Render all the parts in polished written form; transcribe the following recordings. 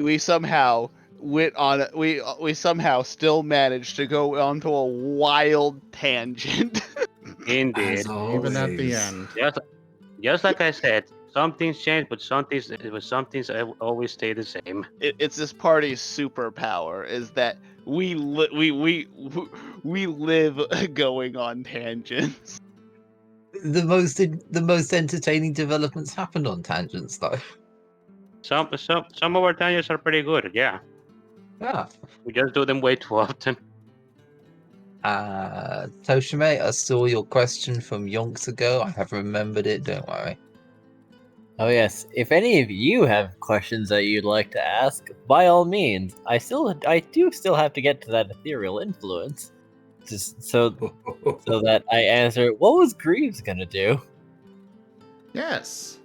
we somehow went on. We somehow still managed to go onto a wild tangent. Indeed. As always. Even at the end. Just like I said, some things change, but some things always stay the same. It's this party's superpower is that we live going on tangents. The most entertaining developments happened on tangents, though. Some of our tangents are pretty good, yeah. Yeah. We just do them way too often. Toshime, I saw your question from yonks ago. I have remembered it, don't worry. Oh yes, if any of you have questions that you'd like to ask, by all means. I do still have to get to that ethereal influence, just so that I answer. What was Greaves gonna do? Yes.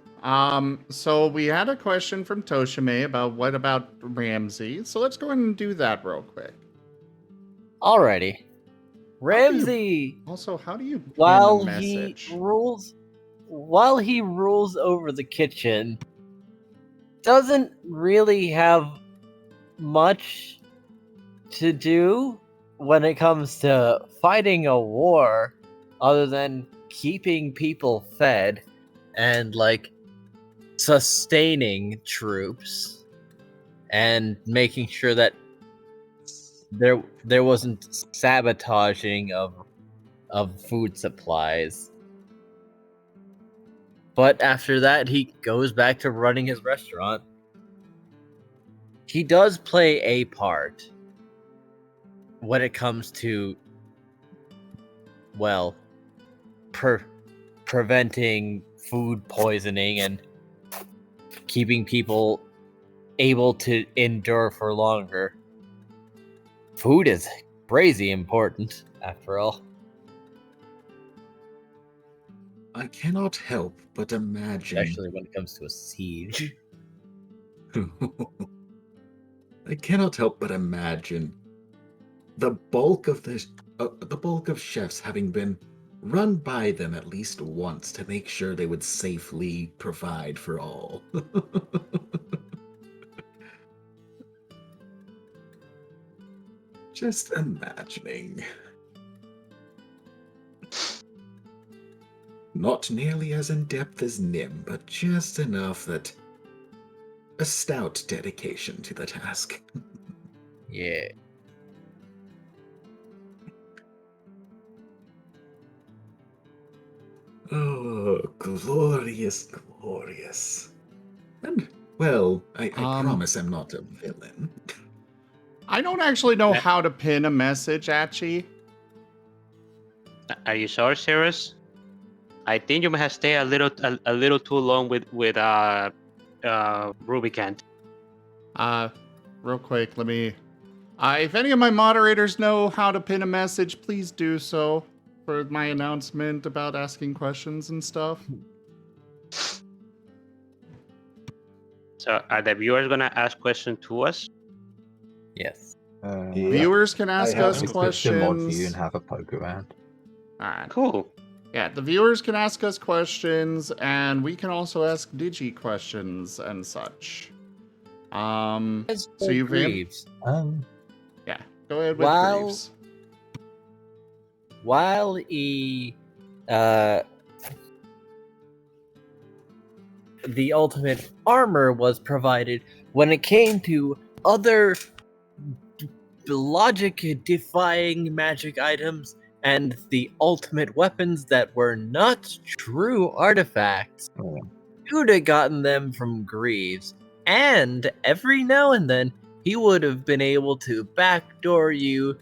So we had a question from Toshime about what about Ramsey. So let's go ahead and do that real quick. Alrighty, Ramsey. Also, how do you pin While a he message? rules over the kitchen, doesn't really have much to do when it comes to fighting a war, other than keeping people fed and like sustaining troops and making sure that there wasn't sabotaging of food supplies. But after that, he goes back to running his restaurant. He does play a part when it comes to, well, preventing food poisoning and keeping people able to endure for longer. Food is crazy important, after all. I cannot help but imagine. Especially when it comes to a siege. I cannot help but imagine the bulk of chefs having been run by them at least once to make sure they would safely provide for all. Just imagining. Not nearly as in-depth as Nim, but just enough that a stout dedication to the task. Yeah. Oh, glorious, glorious. And, well, I promise I'm not a villain. I don't actually know how to pin a message, Achi. Are you sure, Cirrus? I think you may have stayed a little too long with Rubicant. Real quick, let me... if any of my moderators know how to pin a message, please do so for my announcement about asking questions and stuff. So are the viewers gonna ask questions to us? Yes. Viewers can ask us Mod view and questions. have a poke around. Alright. Cool. Yeah, the viewers can ask us questions, and we can also ask Digi questions and such. So you've Greaves. Yeah, go ahead with Greaves. While the ultimate armor was provided, when it came to other logic-defying magic items and the ultimate weapons that were not true artifacts, you'd have gotten them from Greaves. And every now and then, he would have been able to backdoor you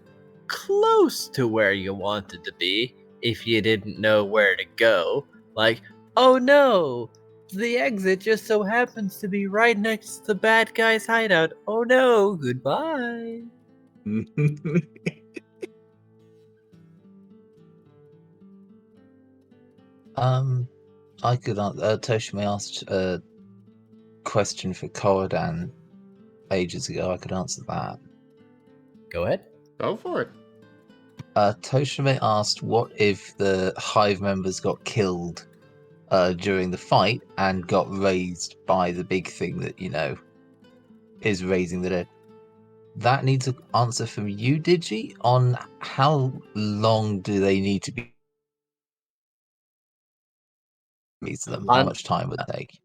close to where you wanted to be if you didn't know where to go. Like, oh no, the exit just so happens to be right next to the bad guy's hideout. Oh no, goodbye. I could Toshime asked a question for Corridan ages ago. I could answer that. Go ahead. Go for it. Toshime asked, what if the Hive members got killed during the fight and got raised by the big thing that, is raising the dead. That needs an answer from you, Digi, on how long do they need to be to them? How much time would that take?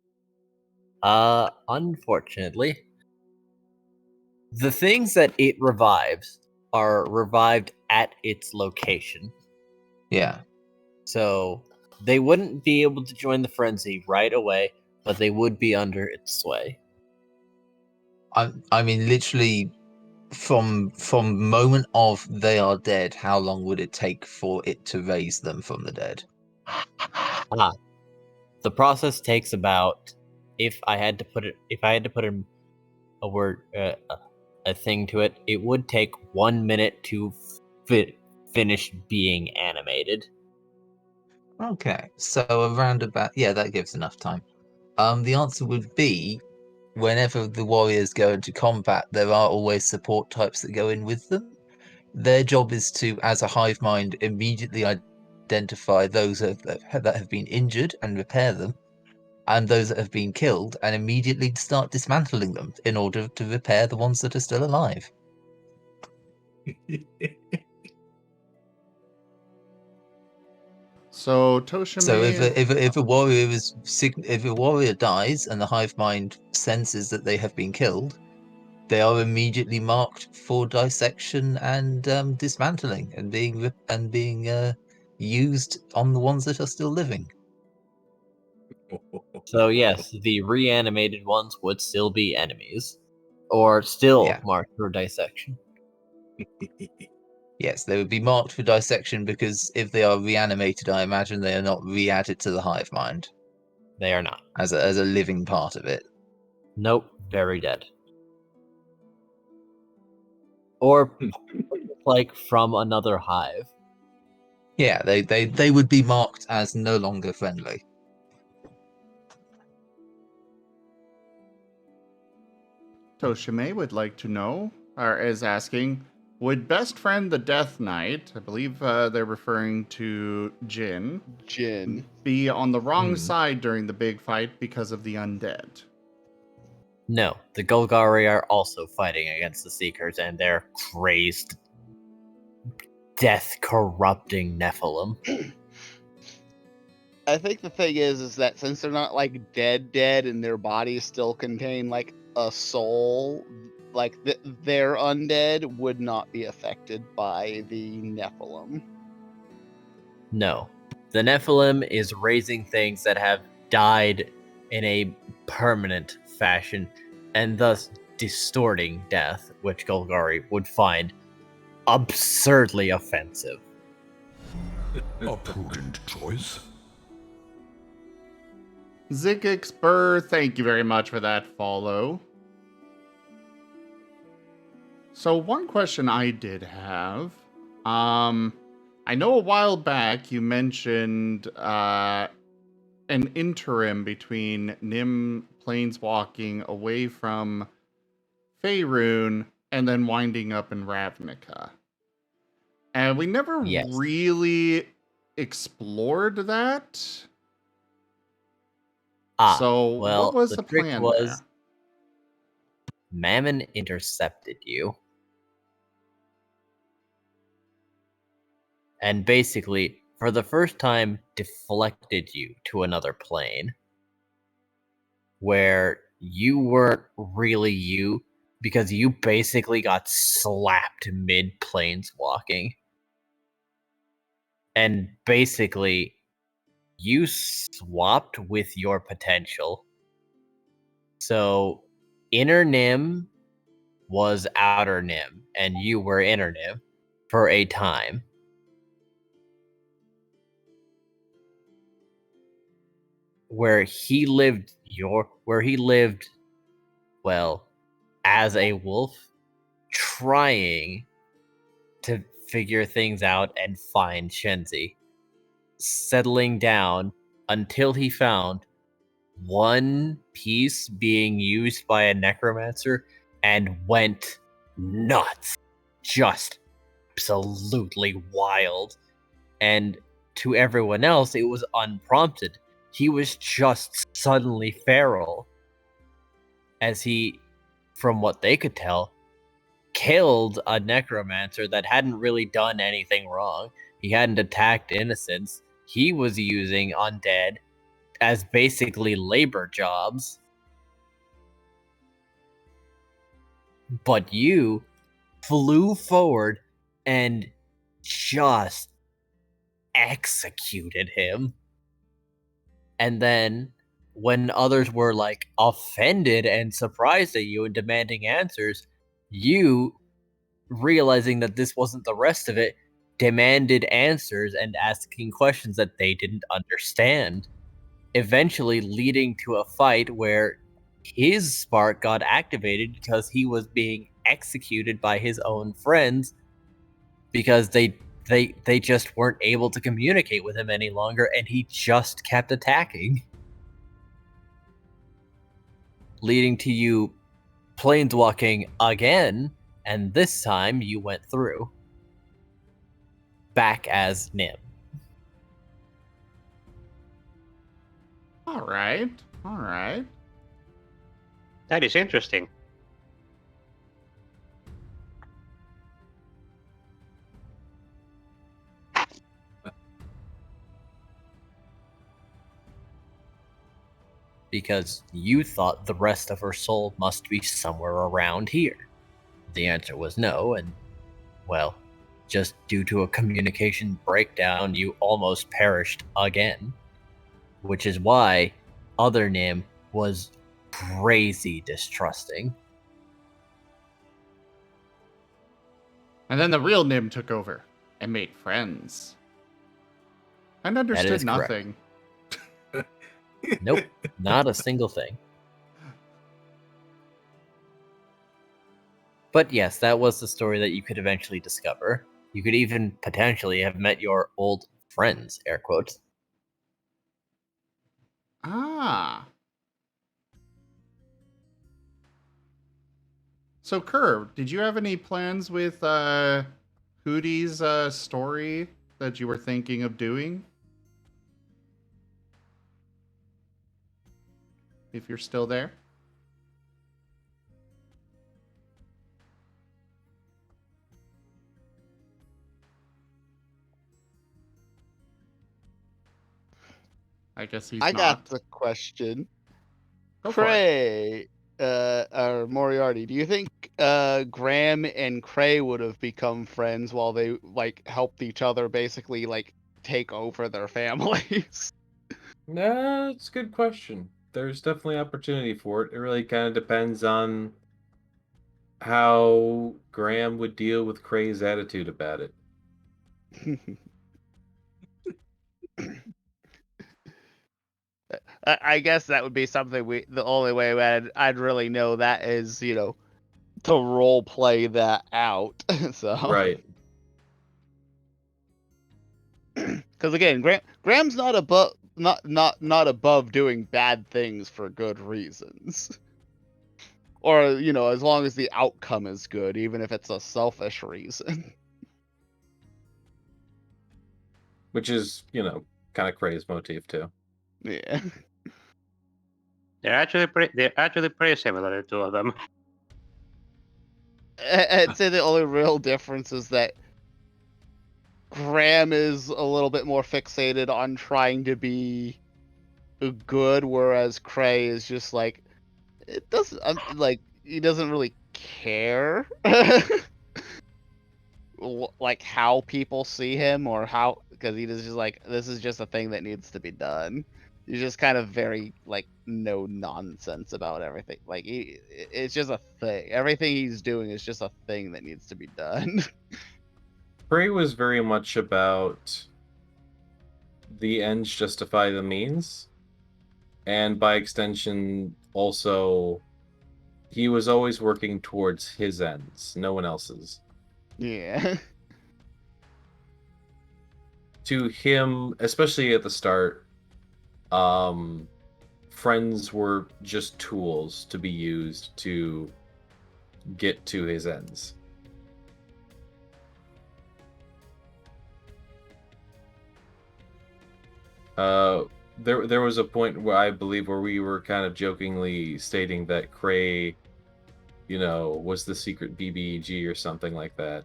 Unfortunately, the things that it revives are revived at its location. Yeah. So they wouldn't be able to join the frenzy right away, but they would be under its sway. I mean, literally, from moment of they are dead, how long would it take for it to raise them from the dead? The process takes about, if I had to put a thing to it, it would take 1 minute to finish being animated. Okay, so around about, yeah, that gives enough time. The answer would be, whenever the warriors go into combat, there are always support types that go in with them. Their job is to, as a hive mind, immediately identify those that have been injured and repair them, and those that have been killed, and immediately start dismantling them in order to repair the ones that are still alive. So Toshime, So if a warrior if a warrior dies and the hive mind senses that they have been killed, they are immediately marked for dissection and dismantling and being used on the ones that are still living. So yes, the reanimated ones would still be enemies, or still Yeah. marked for dissection. Yes, they would be marked for dissection because if they are reanimated, I imagine they are not re-added to the hive mind They are not. as a living part of it. Nope, very dead. Or like from another hive. Yeah, they would be marked as no longer friendly. Toshime would like to know, or is asking, would best friend the Death Knight, I believe they're referring to Jin, be on the wrong side during the big fight because of the undead? No, the Golgari are also fighting against the Seekers and their crazed, death-corrupting Nephilim. I think the thing is that since they're not like dead and their bodies still contain like a soul, like their undead would not be affected by the Nephilim. No, the Nephilim is raising things that have died in a permanent fashion, and thus distorting death, which Golgari would find absurdly offensive. A prudent choice. Zigix Burr, thank you very much for that follow. So one question I did have, I know a while back you mentioned an interim between Nim planeswalking away from Faerun and then winding up in Ravnica. And we never really explored that. So what was the plan there? Mammon intercepted you. And basically, for the first time, deflected you to another plane. Where you weren't really you, because you basically got slapped mid-planeswalking. And basically, you swapped with your potential. So, inner Nim was outer Nim, and you were inner Nim for a time. Where he lived, well, as a wolf, trying to figure things out and find Shenzi. Settling down until he found one piece being used by a necromancer and went nuts. Just absolutely wild. And to everyone else, it was unprompted. He was just suddenly feral as he from what they could tell, killed a necromancer that hadn't really done anything wrong. He hadn't attacked innocents. He was using undead as basically labor jobs. But you flew forward and just executed him. And then when others were like offended and surprised at you and demanding answers, you, realizing that this wasn't the rest of it, demanded answers and asking questions that they didn't understand, eventually leading to a fight where his spark got activated because he was being executed by his own friends because they just weren't able to communicate with him any longer, and he just kept attacking, leading to you planeswalking again, and this time you went through back as Nim. All right. That is interesting. Because you thought the rest of her soul must be somewhere around here. The answer was no, and, well, just due to a communication breakdown, you almost perished again. Which is why other Nim was crazy distrusting. And then the real Nim took over and made friends. And understood nothing. Nope, not a single thing. But yes, that was the story that you could eventually discover. You could even potentially have met your old friends, air quotes. Ah. So, Kerr, did you have any plans with Hootie's story that you were thinking of doing? If you're still there. I guess he's not. I got the question. Go for it. Cray, or Moriarty, do you think Graham and Cray would have become friends while they like helped each other basically like take over their families? Nah, it's a good question. There's definitely opportunity for it. It really kind of depends on how Graham would deal with Cray's attitude about it. I guess that would be something the only way I'd really know that is, you know, to role play that out. So Right. Because again, Graham's not above doing bad things for good reasons. Or, you know, as long as the outcome is good, even if it's a selfish reason. Which is, you know, kind of Cray's motif too. Yeah. They're actually pretty similar, the two of them. I'd say the only real difference is that Graham is a little bit more fixated on trying to be good, whereas Cray is just like, it doesn't, like, he doesn't really care like how people see him or how, because he is just like, this is just a thing that needs to be done. He's just kind of very like no nonsense about everything. Like it's just a thing. Everything he's doing is just a thing that needs to be done. Cray was very much about the ends justify the means, and by extension, also, he was always working towards his ends, no one else's. Yeah. To him, especially at the start, friends were just tools to be used to get to his ends. There was a point where I believe where we were kind of jokingly stating that Cray was the secret BBEG or something like that.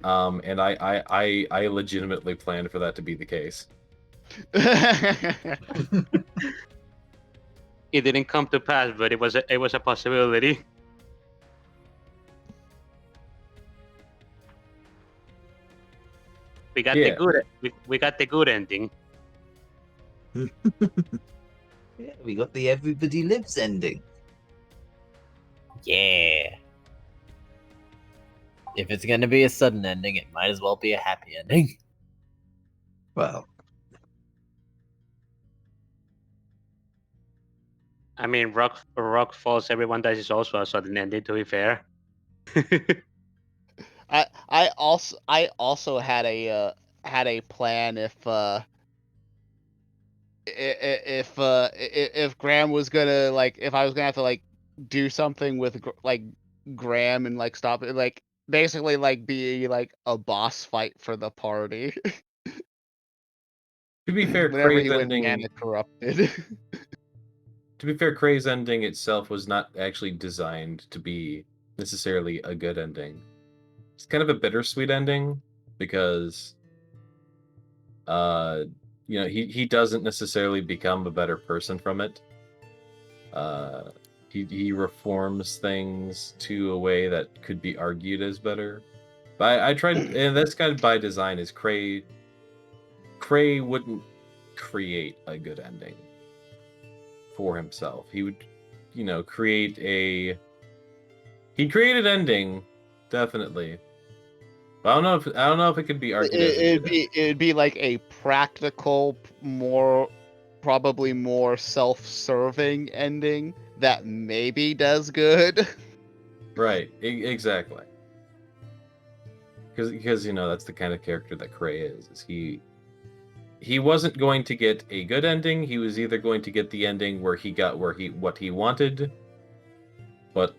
And I legitimately planned for that to be the case. It didn't come to pass, but it was a possibility. We got the good. We got the good ending. Yeah, we got the everybody lives ending. Yeah. If it's gonna be a sudden ending, it might as well be a happy ending. Well, I mean, rock falls, everyone dies is also a sudden ending. To be fair. I also had a plan if Graham was gonna if I was gonna have to do something with Graham and stop it, basically be a boss fight for the party. To be fair, Whenever Cray's he went ending. mana corrupted. To be fair, Cray's ending itself was not actually designed to be necessarily a good ending. It's kind of a bittersweet ending because, he doesn't necessarily become a better person from it. He reforms things to a way that could be argued as better. But I tried, and that's kind of by design. Is Cray wouldn't create a good ending for himself. He would, create He created an ending, definitely. But I don't know if it could be argued as a good ending. It'd be like a practical, probably more self-serving ending that maybe does good. Right, exactly. Because that's the kind of character that Cray is he wasn't going to get a good ending. He was either going to get the ending where he got what he wanted, but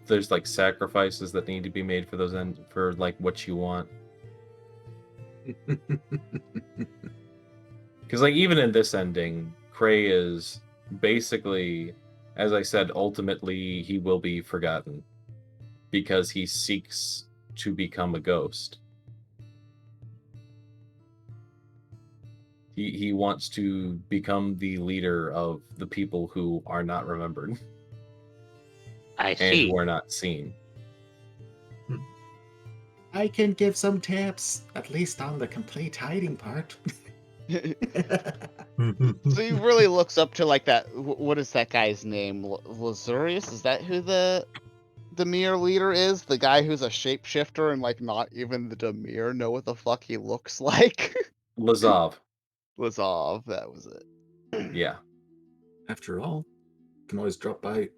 there's sacrifices that need to be made for those for what you want. Because even in this ending, Cray is basically, as I said, ultimately he will be forgotten because he seeks to become a ghost. He wants to become the leader of the people who are not remembered. I and see. who are not seen. I can give some tips, at least on the complete hiding part. So he really looks up to that. What is that guy's name? Lazurius? Is that who the Demir leader is? The guy who's a shapeshifter and not even the Demir know what the fuck he looks like. Lazov. Lazov, that was it. Yeah. After all, you can always drop by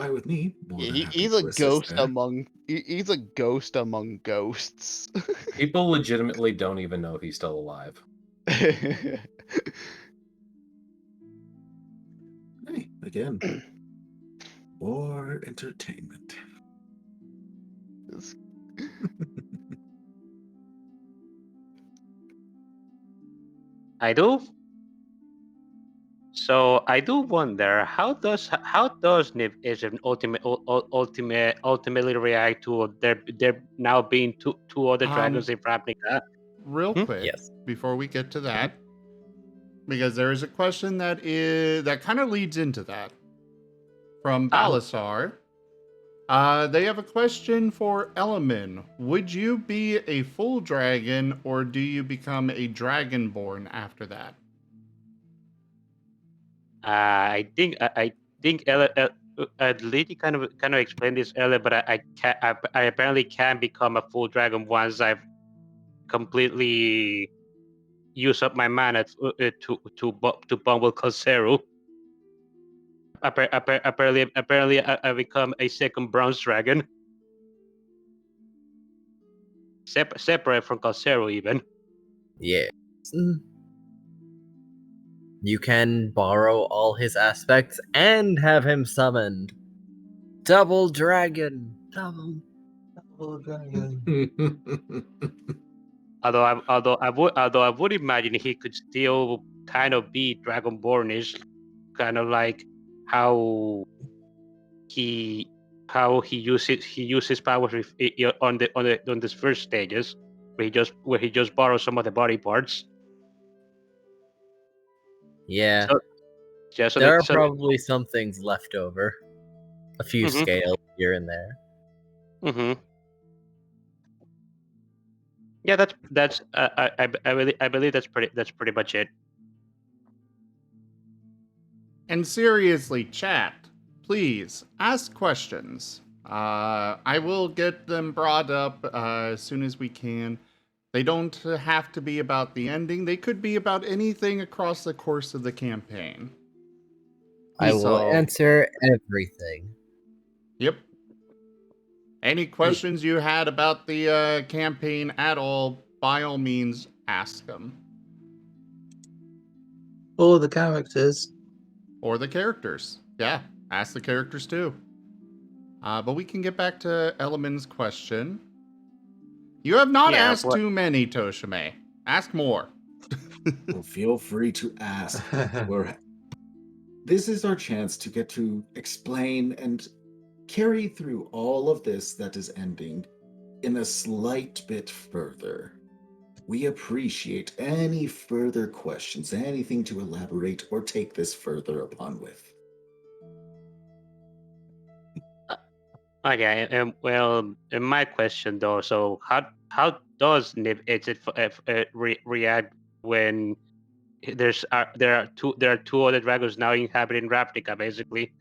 with me. He's a ghost among he's a ghost among ghosts. People legitimately don't even know he's still alive. Hey, again, more entertainment. I do. So I do wonder how does Niv ultimately react to there now being two other dragons in Ravnica? Real quick, Yes. before we get to that, because there is a question that kind of leads into that from Balasar. They have a question for Elemen. Would you be a full dragon, or do you become a dragonborn after that? I think Lady kind of explained this earlier, but I apparently can become a full dragon once I've completely used up my mana to bumble Calcero. Apparently, I become a second bronze dragon, separate from Calcero even. Yeah. You can borrow all his aspects and have him summoned. Double dragon. Double dragon. Although I would imagine he could still kind of be Dragonbornish, kind of like how he how he uses powers on the first stages, where he just borrows some of the body parts. Yeah. So, yeah, so there are probably some things left over. A few Mhm. scales here and there. Mm-hmm. Yeah, that's I believe that's pretty much it. And seriously, chat, please ask questions. I will get them brought up as soon as we can. They don't have to be about the ending. They could be about anything across the course of the campaign. I will So- answer everything. Yep. Any questions you had about the campaign at all, by all means, ask them. Or the characters. Or the characters. Yeah, ask the characters too. But we can get back to Element's question. You have not asked too many, Toshime. Ask more. Well, feel free to ask. This is our chance to get to explain and carry through all of this that is ending in a slight bit further. We appreciate any further questions, anything to elaborate or take this further upon with. Okay, well, my question though, so how does Nib react when there are two other dragons now inhabiting Ravnica, basically?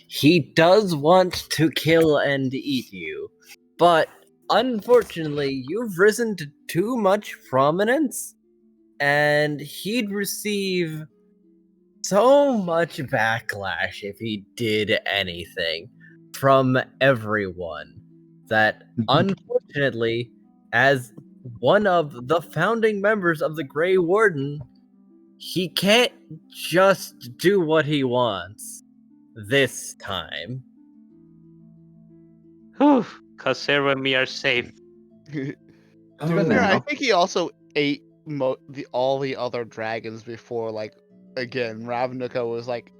He does want to kill and eat you, but unfortunately, you've risen to too much prominence, and he'd receive so much backlash if he did anything from everyone that, unfortunately, as one of the founding members of the Grey Warden, he can't just do what he wants this time. Whew, cause Sarah and me are safe. To be fair, I think he also ate all the other dragons before. Like, again, Ravnica was like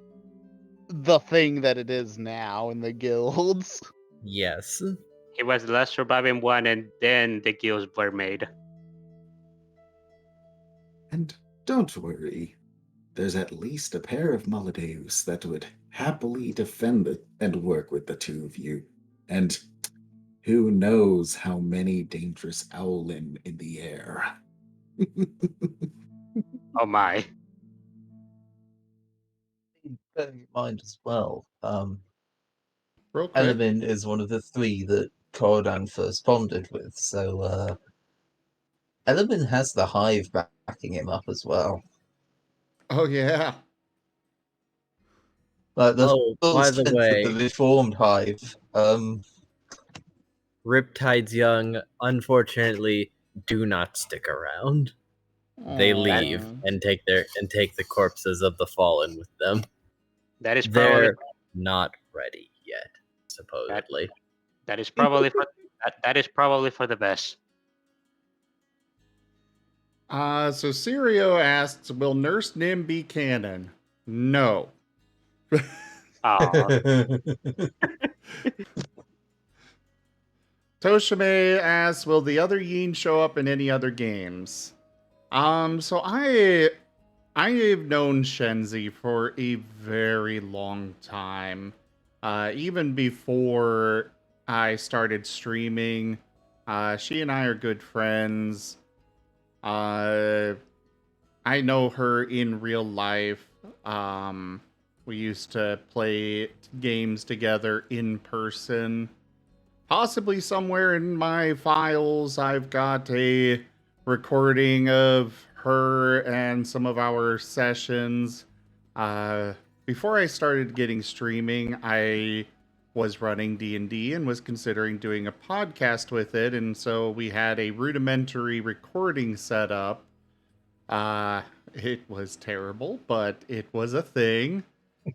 the thing that it is now in the guilds. Yes. He was the last surviving one, and then the guilds were made. And don't worry, there's at least a pair of Maladeus that would happily defend it and work with the two of you. And who knows how many dangerous owlin in the air. Oh my. Bearing in mind as well, Real quick. Element is one of the three that Cordan first bonded with, so Element has the hive backing him up as well. Oh yeah. Like the by the way, the reformed hive. Riptide's young, unfortunately, do not stick around. They leave and take the corpses of the fallen with them. That is They're probably not ready yet, supposedly. that is probably that is probably for the best. So Sirio asks, will Nurse Nim be canon? No. Toshime asks, will the other Yin show up in any other games? So I've known Shenzi for a very long time. Even before I started streaming, she and I are good friends. I know her in real life. We used to play games together in person. Possibly somewhere in my files, I've got a recording of her and some of our sessions. Before I started getting streaming, I was running D&D and was considering doing a podcast with it, and so we had a rudimentary recording set up. It was terrible, but it was a thing.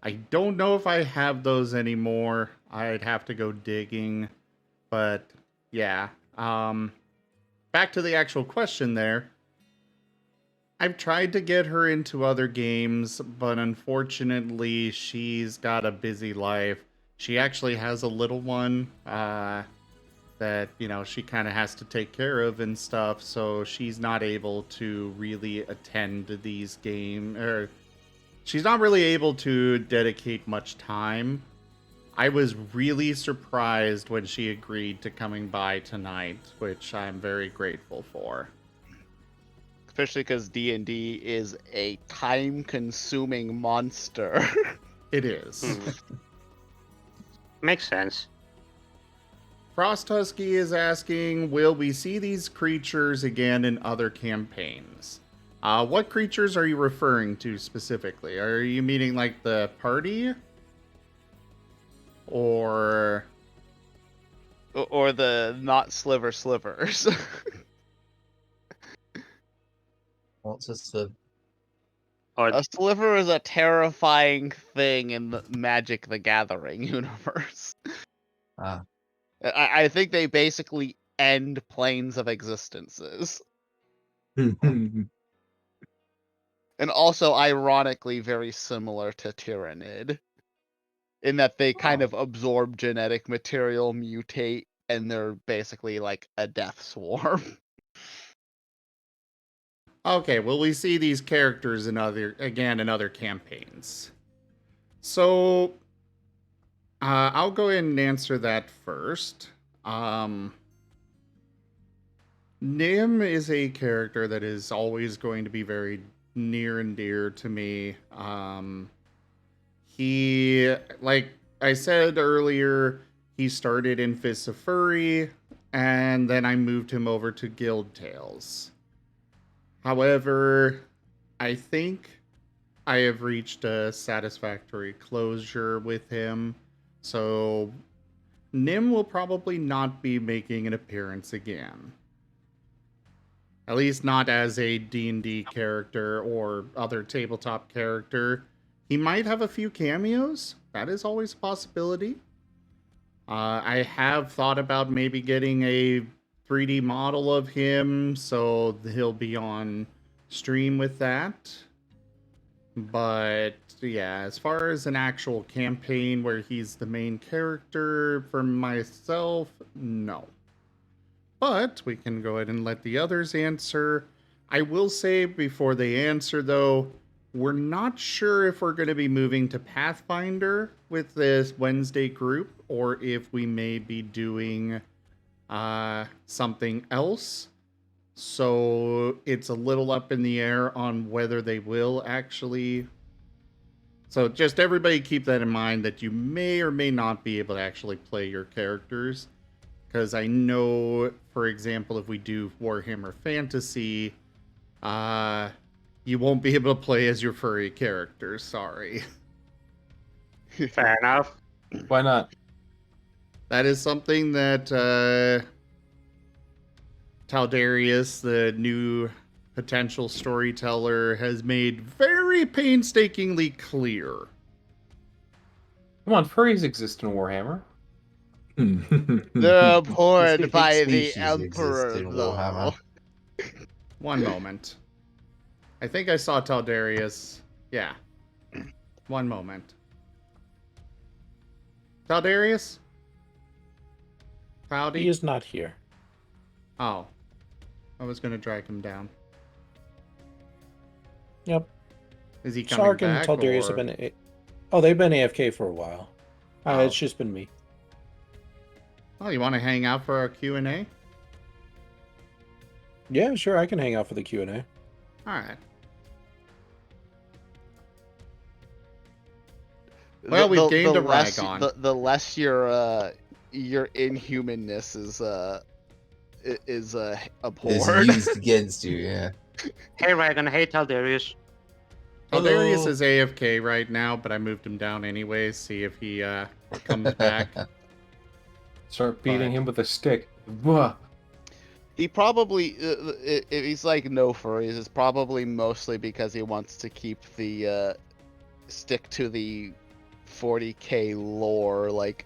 I don't know if I have those anymore. I'd have to go digging. But yeah, back to the actual question there. I've tried to get her into other games, but unfortunately, she's got a busy life. She actually has a little one that, she kind of has to take care of and stuff, so she's not able to really attend these games, or she's not really able to dedicate much time. I was really surprised when she agreed to coming by tonight, which I'm very grateful for. Especially because D&D is a time-consuming monster. It is. Makes sense. Frost Husky is asking, will we see these creatures again in other campaigns? What creatures are you referring to specifically? Are you meaning like the party? Or the not slivers? What's a sliver? A sliver is a terrifying thing in the Magic the Gathering universe. I think they basically end planes of existences. And also, ironically, very similar to Tyrannid. In that they kind of absorb genetic material, mutate, and they're basically like a death swarm. Okay, well, we see these characters in other campaigns. So, I'll go ahead and answer that first. Nim is a character that is always going to be very near and dear to me. He, like I said earlier, he started in Fists of Furry, and then I moved him over to Guild Tails. However, I think I have reached a satisfactory closure with him, so Nim will probably not be making an appearance again. At least not as a D&D character or other tabletop character. He might have a few cameos. That is always a possibility. I have thought about maybe getting a 3D model of him, so he'll be on stream with that. But yeah, as far as an actual campaign where he's the main character, for myself, no. But we can go ahead and let the others answer. I will say before they answer, though, we're not sure if we're going to be moving to Pathfinder with this Wednesday group, or if we may be doing something else. So it's a little up in the air on whether they will actually. So just everybody keep that in mind, that you may or may not be able to actually play your characters. Because I know, for example, if we do Warhammer Fantasy, you won't be able to play as your furry character. Sorry. Fair enough. Why not? That is something that Taldarius, the new potential storyteller, has made very painstakingly clear. Come on, furries exist in Warhammer. They're abhorred by the species Emperor, exist in though. Warhammer. One moment. I think I saw Taldarius. Yeah. One moment. Taldarius? Cloudy? He is not here. Oh. I was going to drag him down. Yep. Is he coming Sark back? and Taldarius have been... Oh, they've been AFK for a while. It's just been me. Oh, you want to hang out for our Q&A? Yeah, sure, I can hang out for the Q&A. All right. Well, we've gained a rag on. The less your inhumanness is abhorred. It's used against you, yeah. Hey, Reagan. Hey, Taldarius. Taldarius is AFK right now, but I moved him down anyway. See if he comes back. Start beating him with a stick. Blah. He probably, if he's like no furries, it's probably mostly because he wants to keep the stick to the 40k lore, like.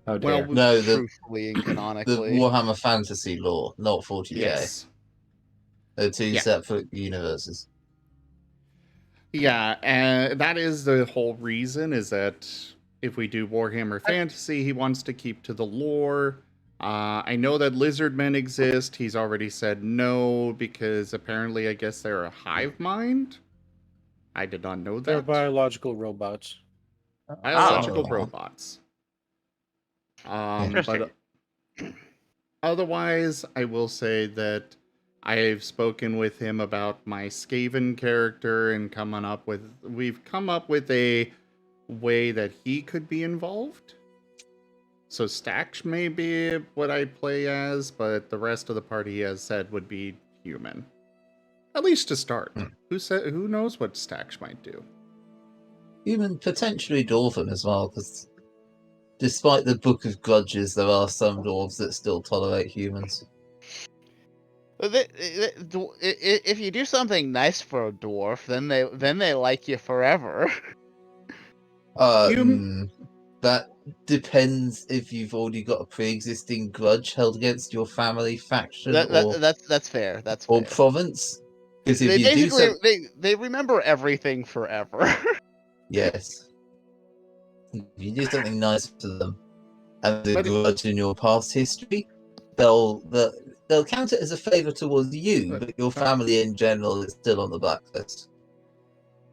How dare. Well, No, truthfully and the canonically. Warhammer Fantasy lore, not 40k. Yes. They're two Yeah. separate universes. Yeah, and that is the whole reason, is that if we do Warhammer Fantasy, he wants to keep to the lore. I know that lizardmen exist. He's already said no, because apparently I guess they're a hive mind. I did not know that. They're biological robots. Biological Oh. robots. Interesting. But otherwise, I will say that I've spoken with him about my Skaven character and we've come up with a way that he could be involved. So Stax may be what I play as, but the rest of the party, he has said, would be human. At least to start. Who knows what Stax might do? Human, potentially dwarven as well, because despite the Book of Grudges, there are some dwarves that still tolerate humans. If you do something nice for a dwarf, then they like you forever. That depends if you've already got a pre-existing grudge held against your family, faction, That's fair. or province. Because if They you do basically they remember everything forever. yes, if you do something nice to them, and the grudge in your past history, they'll count it as a favor towards you, but your family in general is still on the blacklist.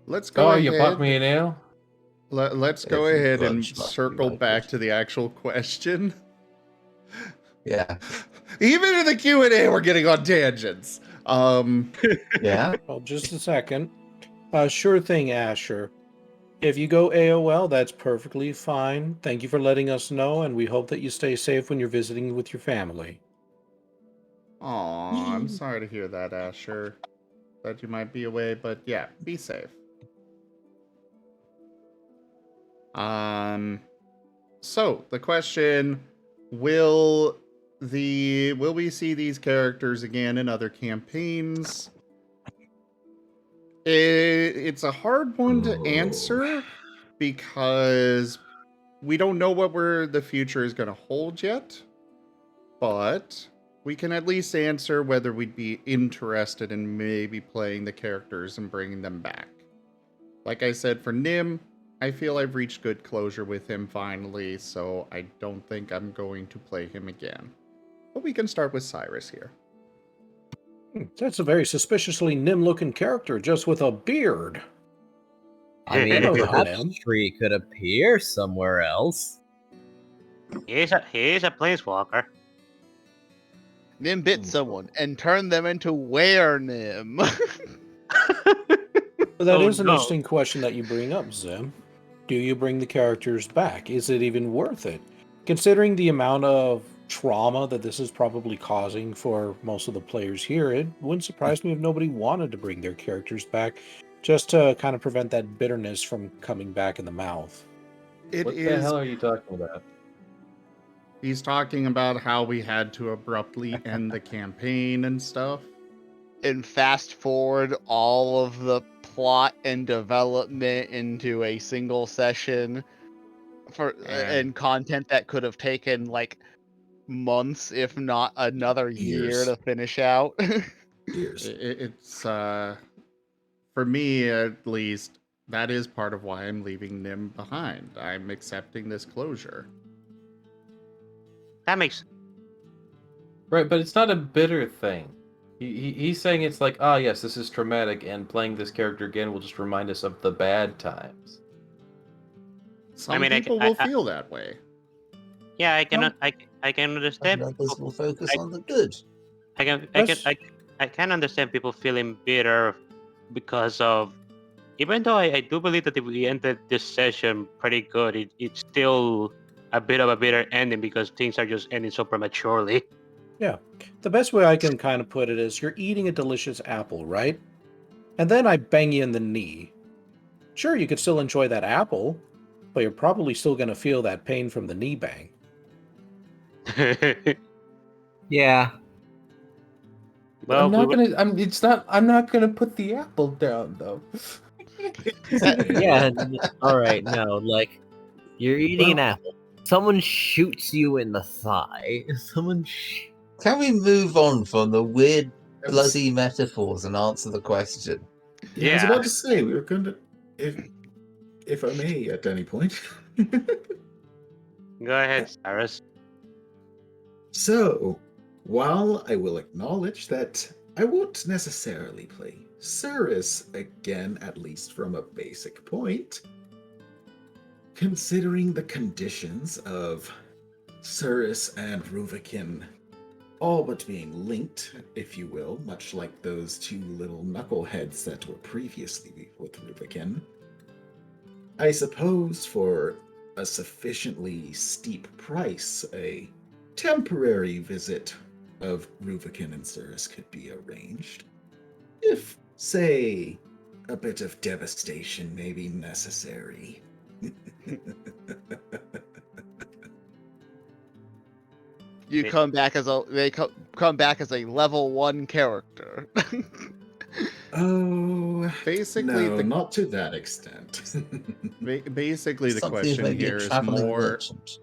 Let's go ahead. You bought me an ale? Let's go ahead and circle back to the actual question. Yeah. Even in the Q&A, we're getting on tangents. Yeah. Well, just a second. Sure thing, Asher. If you go AOL, that's perfectly fine. Thank you for letting us know, and we hope that you stay safe when you're visiting with your family. Aw, I'm sorry to hear that, Asher. That you might be away, but yeah, be safe. So the question: Will we see these characters again in other campaigns? It's a hard one to answer because we don't know what the future is going to hold yet. But we can at least answer whether we'd be interested in maybe playing the characters and bringing them back. Like I said, for Nim, I feel I've reached good closure with him finally, so I don't think I'm going to play him again. But we can start with Cyrus here. That's a very suspiciously Nim-looking character, just with a beard. I mean, perhaps Tree could appear somewhere else. He's a planeswalker. Nim bit someone and turned them into were-Nim. But that is an interesting question that you bring up, Zim. Do you bring the characters back? Is it even worth it? Considering the amount of trauma that this is probably causing for most of the players here, it wouldn't surprise me if nobody wanted to bring their characters back, just to kind of prevent that bitterness from coming back in the mouth. What the hell are you talking about? He's talking about how we had to abruptly end the campaign and stuff. And fast forward all of the plot and development into a single session and content that could have taken like months, if not another year to finish out. Years. It's for me at least, that is part of why I'm leaving Nim behind. I'm accepting this closure. That makes right, but it's not a bitter thing. He's saying it's like, ah, yes, this is traumatic, and playing this character again will just remind us of the bad times. Some people will feel that way. Yeah, I can understand. Others will focus on the good. I can understand people feeling bitter because of, even though I do believe that if we ended this session pretty good, it's still a bit of a bitter ending because things are just ending so prematurely. Yeah. The best way I can kind of put it is you're eating a delicious apple, right? And then I bang you in the knee. Sure, you could still enjoy that apple, but you're probably still going to feel that pain from the knee bang. Yeah. Well, I'm not gonna put the apple down though. Yeah. All right. No, like you're eating an apple. Someone shoots you in the thigh. Can we move on from the weird, bloody metaphors and answer the question? Yeah, I was about to say we were going to, if I may, at any point. Go ahead, Cyrus. So, while I will acknowledge that I won't necessarily play Cyrus again, at least from a basic point, considering the conditions of Cyrus and Ruvikin all but being linked, if you will, much like those two little knuckleheads that were previously with Ruvikin, I suppose for a sufficiently steep price, a temporary visit of Ruvikin and Cyrus could be arranged. If, say, a bit of devastation may be necessary. You come back as they come back as a level 1 character. Oh, Basically, no, not to that extent. Basically, the Something question maybe here a is traveling more: merchant.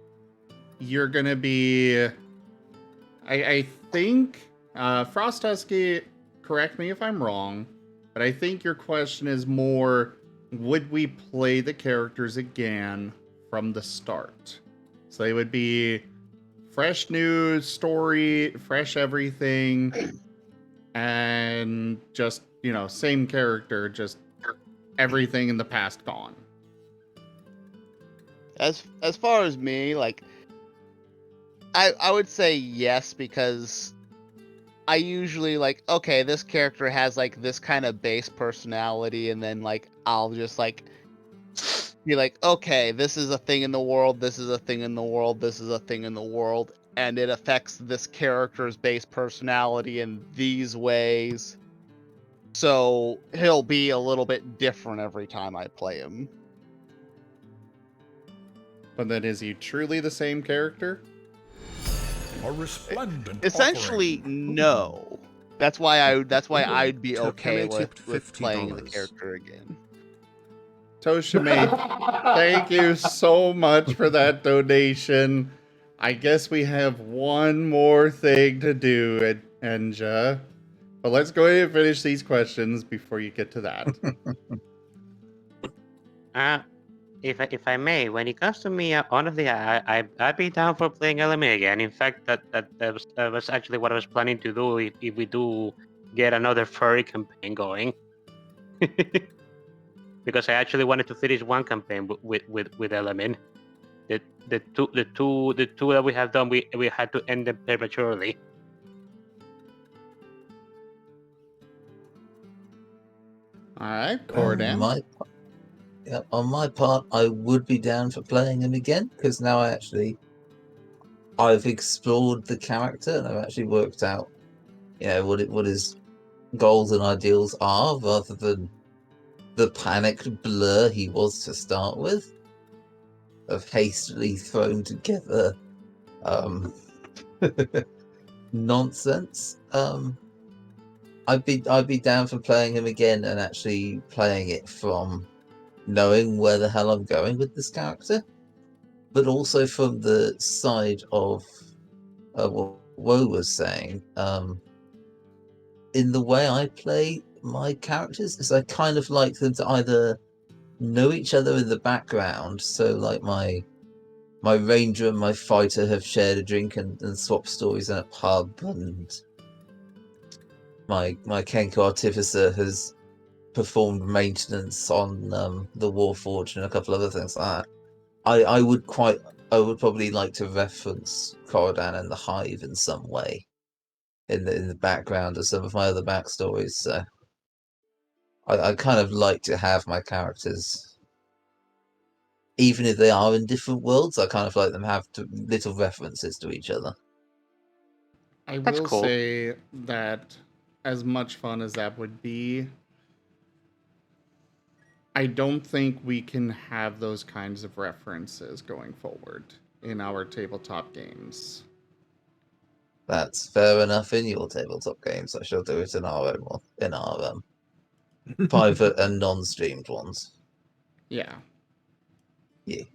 you're gonna be. I think Frost Husky. Correct me if I'm wrong, but I think your question is more: would we play the characters again from the start? So they would be fresh news, story, fresh everything, and just, same character, just everything in the past gone. As far as me, like, I would say yes, because I usually, like, okay, this character has like this kind of base personality, and then like I'll just like be like, okay, this is a thing in the world, this is a thing in the world, this is a thing in the world, and it affects this character's base personality in these ways. So he'll be a little bit different every time I play him. But then is he truly the same character? A resplendent Essentially, offering. no. That's why I'd be okay with $50. playing the character again. Toshime, thank you so much for that donation. I guess we have one more thing to do, Enja. But let's go ahead and finish these questions before you get to that. If I may, when it comes to me, honestly, I'd be down for playing LMA again. In fact, that was actually what I was planning to do if we do get another furry campaign going. Because I actually wanted to finish one campaign with Element. The two that we have done, we had to end them prematurely. All right, Cordan. On my part, I would be down for playing him again, because now I've explored the character and I've actually worked out, what his goals and ideals are, rather than the panicked blur he was to start with, of hastily thrown together nonsense. I'd be down for playing him again and actually playing it from knowing where the hell I'm going with this character, but also from the side of what Woe was saying. In the way I play my characters, is I kind of like them to either know each other in the background, so like my ranger and my fighter have shared a drink and swapped stories in a pub, and my Kenko artificer has performed maintenance on the Warforged and a couple other things like that. I would probably like to reference Corridan and the Hive in some way in the background of some of my other backstories. So I kind of like to have my characters, even if they are in different worlds, I kind of like them have little references to each other. I That's will cool. say that as much fun as that would be, I don't think we can have those kinds of references going forward in our tabletop games. That's fair enough in your tabletop games. I shall do it in our own one, in our private and non-streamed ones. Yeah. Yeah.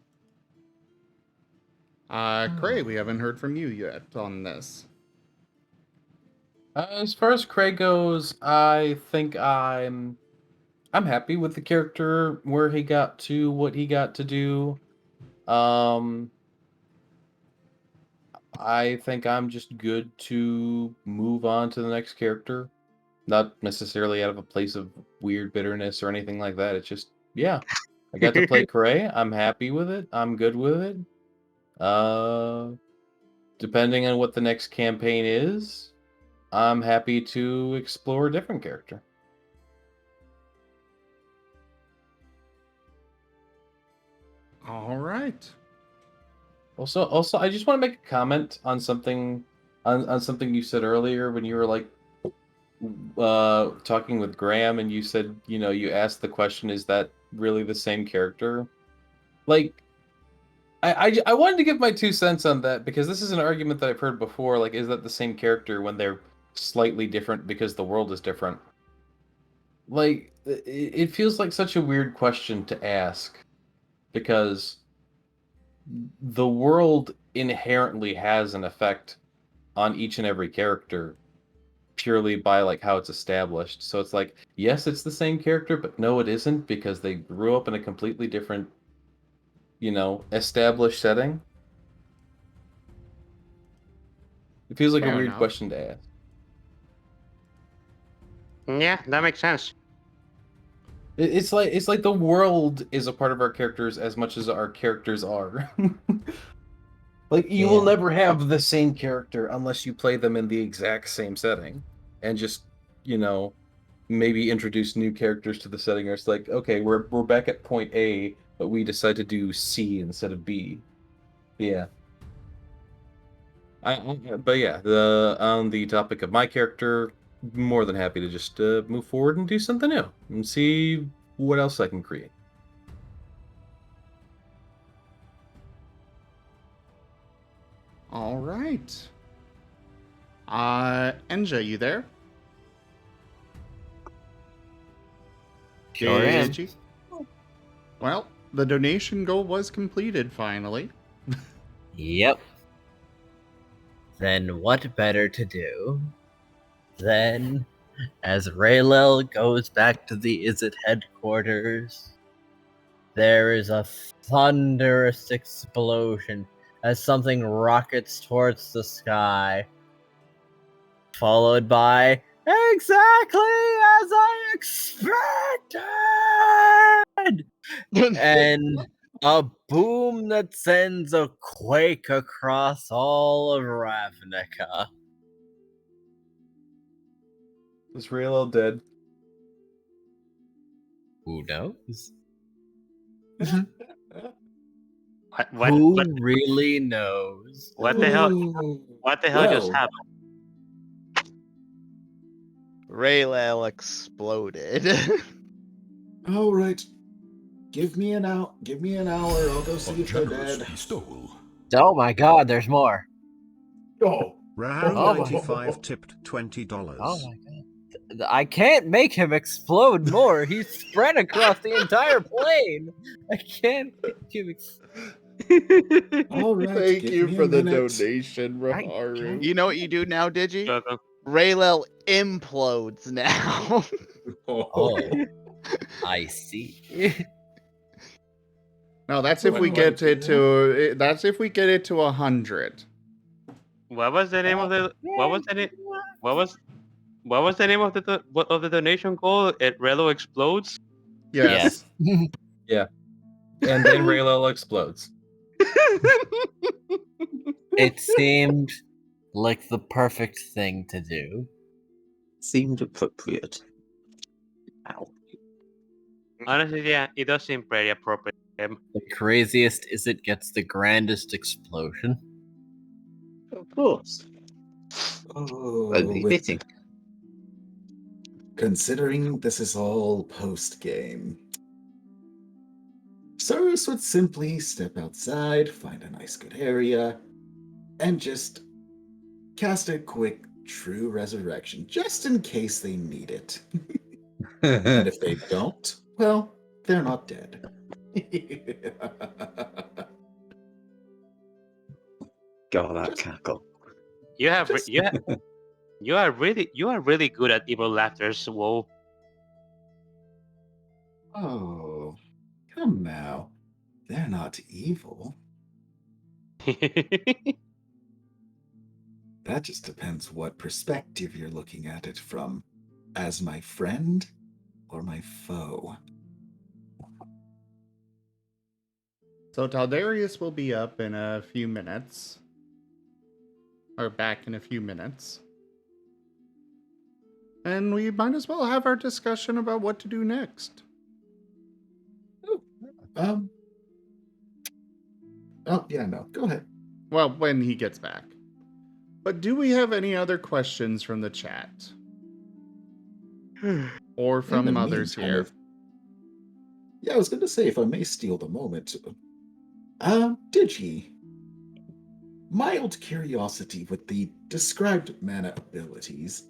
Cray, we haven't heard from you yet on this. As far as Craig goes, I think I'm I'm happy with the character where he got to what he got to do. I think I'm just good to move on to the next character. Not necessarily out of a place of weird bitterness or anything like that. It's just, yeah. I got to play Cray. I'm happy with it. I'm good with it. Depending on what the next campaign is, I'm happy to explore a different character. All right. Also, I just want to make a comment on something on something you said earlier when you were like talking with Graham, and you said, you asked the question, is that really the same character? Like, I wanted to give my 2 cents on that, because this is an argument that I've heard before. Like, is that the same character when they're slightly different because the world is different? Like, it feels like such a weird question to ask, because the world inherently has an effect on each and every character purely by like how it's established. So it's like, yes, it's the same character, but no, it isn't, because they grew up in a completely different, established setting. It feels like Fair a weird enough. question to ask. Yeah, that makes sense. It's like the world is a part of our characters as much as our characters are. Like, you will never have the same character unless you play them in the exact same setting, and just, maybe introduce new characters to the setting. Or it's like, okay, we're back at point A, but we decide to do C instead of B. Yeah. But yeah, on the topic of my character, more than happy to just move forward and do something new and see what else I can create. All right. Enja, you there? Sure am. Did you? Well, the donation goal was completed finally. Yep. Then what better to do than, as Raylel goes back to the Izzet headquarters, there is a thunderous explosion as something rockets towards the sky, followed by, exactly as I expected, and a boom that sends a quake across all of Ravnica. Is Raylo dead? Who knows? What Really knows? what the hell? What the hell just happened? Raylel exploded. All right. Give me an hour. I'll go see if they're dead. Generously stole. Oh my god, there's more. Oh. Raham95 tipped $20. Oh my god. I can't make him explode more. He's spread across the entire plane. I can't make him All right. Thank give you me for a the minute. donation, Raharu. You know what you do now, Digi? Welcome. Raylel implodes now. Oh, I see. No, that's if we get it to. That's if we get it to 100. What was the name of the? What was the name? What was the name of the donation goal? It Relo explodes. Yes. Yeah. And then Raylo explodes. It seemed like the perfect thing to do. Seemed appropriate. Ow. Honestly, yeah, it does seem pretty appropriate. The craziest is it gets the grandest explosion. Of course. Oh, Only fitting. Considering this is all post-game, Cyrus would simply step outside, find a nice good area, and just cast a quick True Resurrection, just in case they need it. And if they don't, well, they're not dead. God, that cackle. You are really good at evil laughters, Whoa. Oh, come now. They're not evil. That just depends what perspective you're looking at it from. As my friend or my foe. So Taldarius will be up in a few minutes. Or back in a few minutes. And we might as well have our discussion about what to do next. Oh, yeah, no, go ahead. Well, when he gets back. But do we have any other questions from the chat? Or from others here? Yeah, I was going to say, if I may steal the moment. Digi. Mild curiosity with the described mana abilities.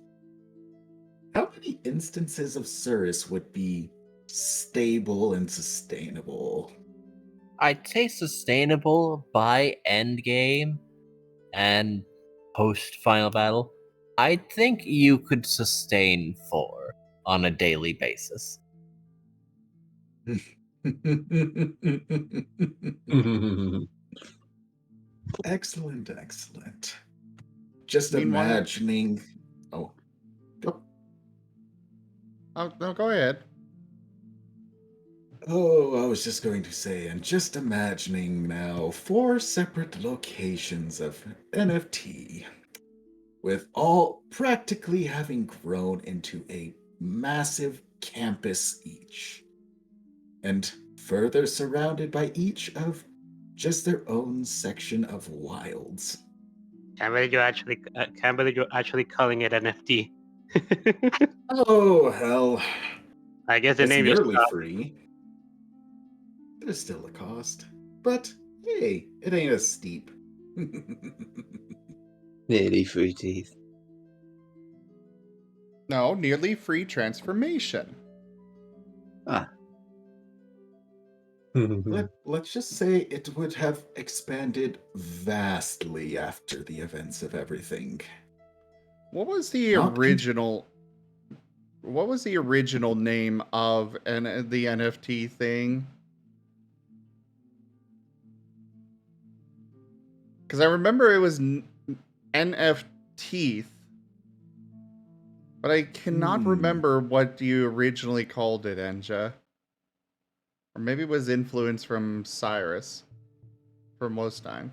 How many instances of Cirrus would be stable and sustainable? I'd say sustainable by endgame and post final battle. I think you could sustain 4 on a daily basis. Excellent, excellent. Just Meanwhile- imagining. Oh, go. Oh, no, go ahead. Oh, I was just going to say, and just imagining now 4 separate locations of NFT, with all practically having grown into a massive campus each, and further surrounded by each of just their own section of wilds. Can't believe you're actually calling it NFT. Oh, hell. I guess the It's name is nearly free. There's still a cost. But, hey, it ain't as steep. Nearly free teeth. No, nearly free transformation. Let's just say it would have expanded vastly after the events of everything. What was the original name of the NFT thing? Because I remember it was NFT, but I cannot remember what you originally called it, Enja. Or maybe it was influence from Cyrus from Wosstein.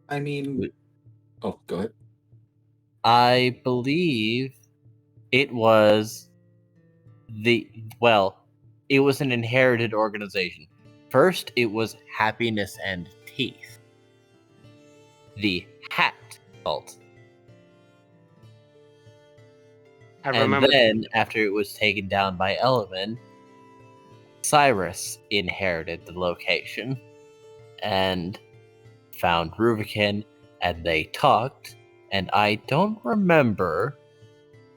I mean... Oh, go ahead. I believe it was it was an inherited organization. First, it was Happiness and Teeth. The Hat Cult. And then, after it was taken down by Element, Cyrus inherited the location and found Rubicon, and they talked, and I don't remember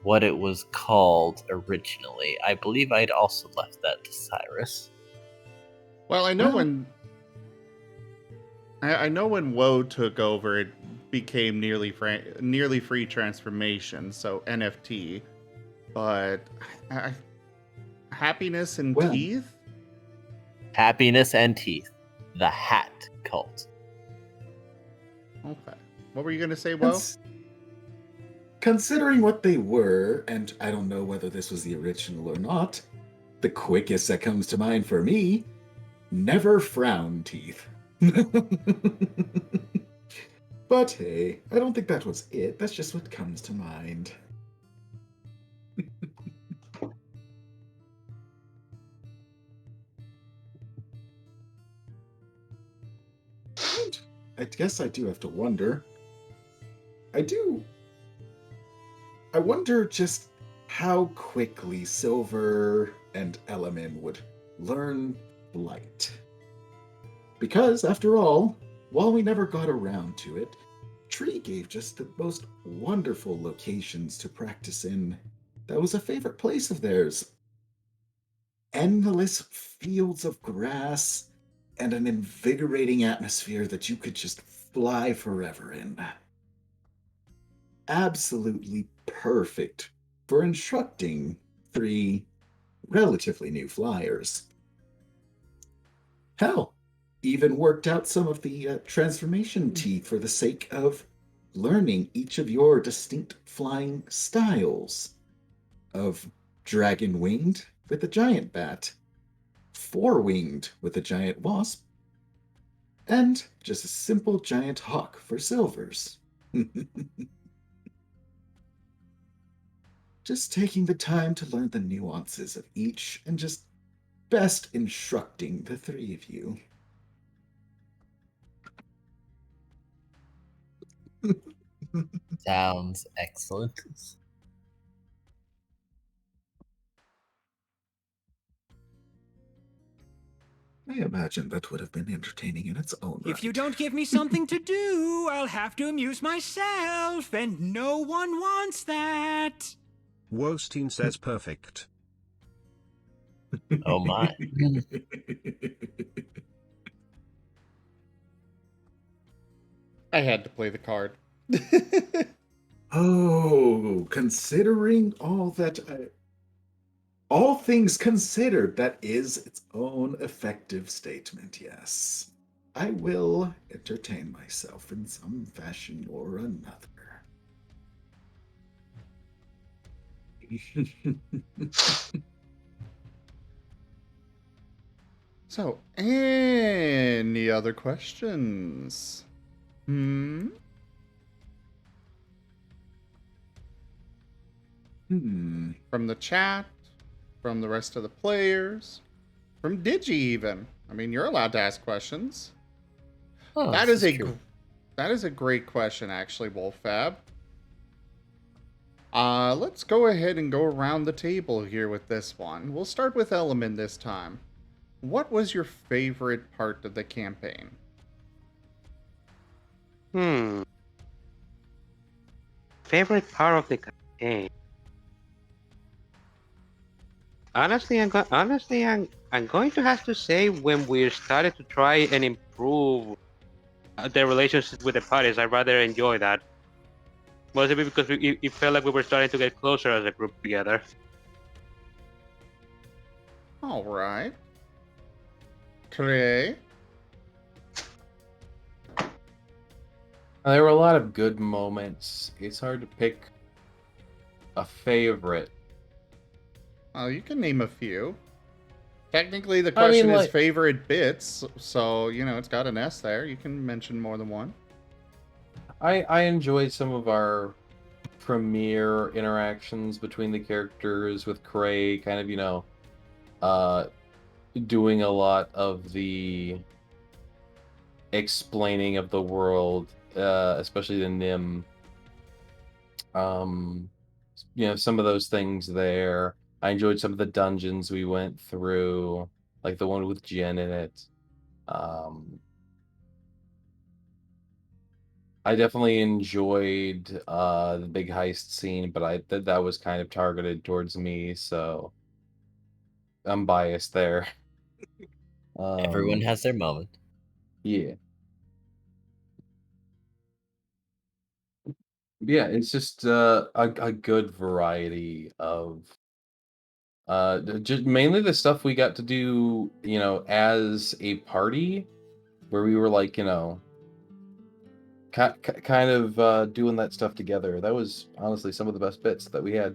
what it was called originally. I believe I'd also left that to Cyrus. Well, I know when Woe took over, it became nearly free transformation, so NFT. But Happiness and Teeth? Happiness and Teeth. The Hat Cult. Okay. What were you going to say, Woe? Considering what they were, and I don't know whether this was the original or not, the quickest that comes to mind for me, Never Frown Teeth. But hey, I don't think that was it. That's just what comes to mind. And I guess I do have to wonder. I wonder just how quickly Silver and Elemen would learn Blight. Because, after all, while we never got around to it, Tree gave just the most wonderful locations to practice in. That was a favorite place of theirs. Endless fields of grass and an invigorating atmosphere that you could just fly forever in. Absolutely perfect for instructing 3 relatively new flyers. Hell, even worked out some of the transformation tea for the sake of learning each of your distinct flying styles of dragon-winged with a giant bat, four-winged with a giant wasp, and just a simple giant hawk for silvers. Just taking the time to learn the nuances of each and just best instructing the three of you. Sounds excellent. I imagine that would have been entertaining in its own right. If you don't give me something to do, I'll have to amuse myself, and no one wants that. Wostein says perfect. Oh my. I had to play the card. Oh, considering all that, all things considered, that is its own effective statement, yes. I will entertain myself in some fashion or another. So, any other questions? Hmm. From the chat, from the rest of the players, from Digi even. I mean, you're allowed to ask questions. Oh, that is a great question, actually, Wolffab. Let's go ahead and go around the table here with this one. We'll start with Element this time. What was your favorite part of the campaign? Favorite part of the campaign? Honestly, I'm going to have to say when we started to try and improve the relationship with the parties. I rather enjoy that. Mostly because it felt like we were starting to get closer as a group together. All right. Trey? There were a lot of good moments. It's hard to pick a favorite. Oh, you can name a few. Technically, the question is favorite bits, so, you know, it's got an S there. You can mention more than one. I enjoyed some of our premiere interactions between the characters with Cray, kind of, you know, doing a lot of the explaining of the world, especially the Nim. You know, some of those things there. I enjoyed some of the dungeons we went through, like the one with Jen in it. I definitely enjoyed the big heist scene, but that was kind of targeted towards me, so I'm biased there. Everyone has their moment. Yeah. Yeah, it's just a good variety of just mainly the stuff we got to do, you know, as a party, where we were like, you know, kind of doing that stuff together. That was honestly some of the best bits that we had.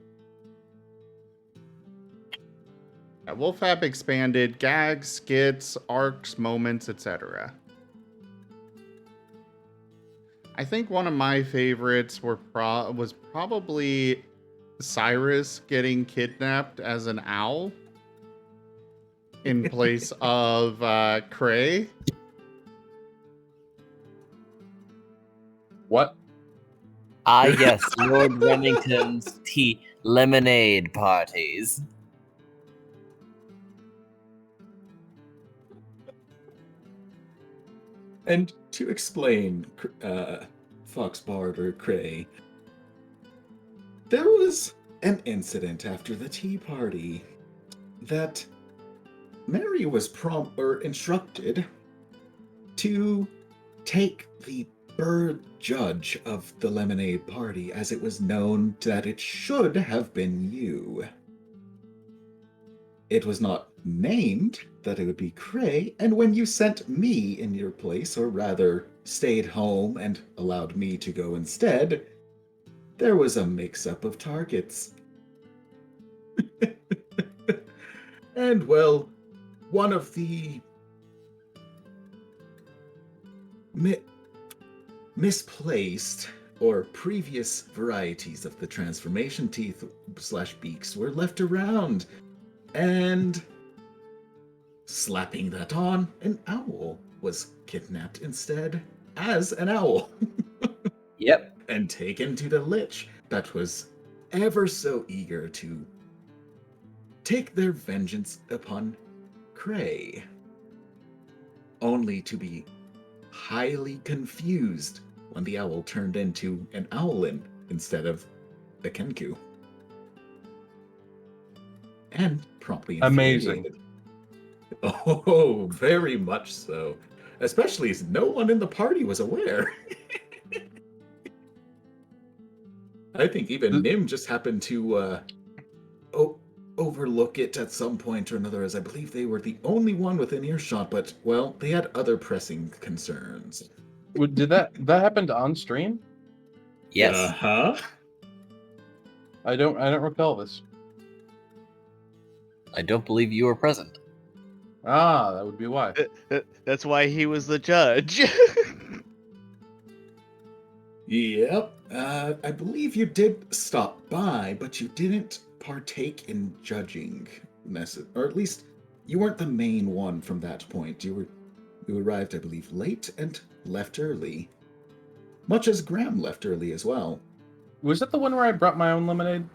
Wolffab expanded gags, skits, arcs, moments, etc. I think one of my favorites was probably Cyrus getting kidnapped as an owl in place of Cray. What? Yes, Lord Remington's tea lemonade parties. And to explain, Foxbard or Cray, there was an incident after the tea party that Mary was instructed to take the bird judge of the lemonade party, as it was known that it should have been you. it was not named that it would be Cray, and when you sent me in your place, or rather stayed home and allowed me to go instead, there was a mix-up of targets. And, well, one of the misplaced or previous varieties of the transformation teeth / beaks were left around, and slapping that on, an owl was kidnapped instead as an owl. Yep. And taken to the Lich that was ever so eager to take their vengeance upon Cray, only to be highly confused when the owl turned into an owlin instead of a Kenku. And promptly infuriated. Amazing. Oh, very much so. Especially as no one in the party was aware. I think even Nim just happened to overlook it at some point or another, as I believe they were the only one within earshot, but, well, they had other pressing concerns. Did that happen on stream? Yes. Uh-huh. I don't recall this. I don't believe you were present. Ah, that would be why. That's why he was the judge. Yep. I believe you did stop by, but you didn't partake in judging, or at least you weren't the main one from that point. You arrived, I believe, late and left early, much as Graham left early as well. Was that the one where I brought my own lemonade?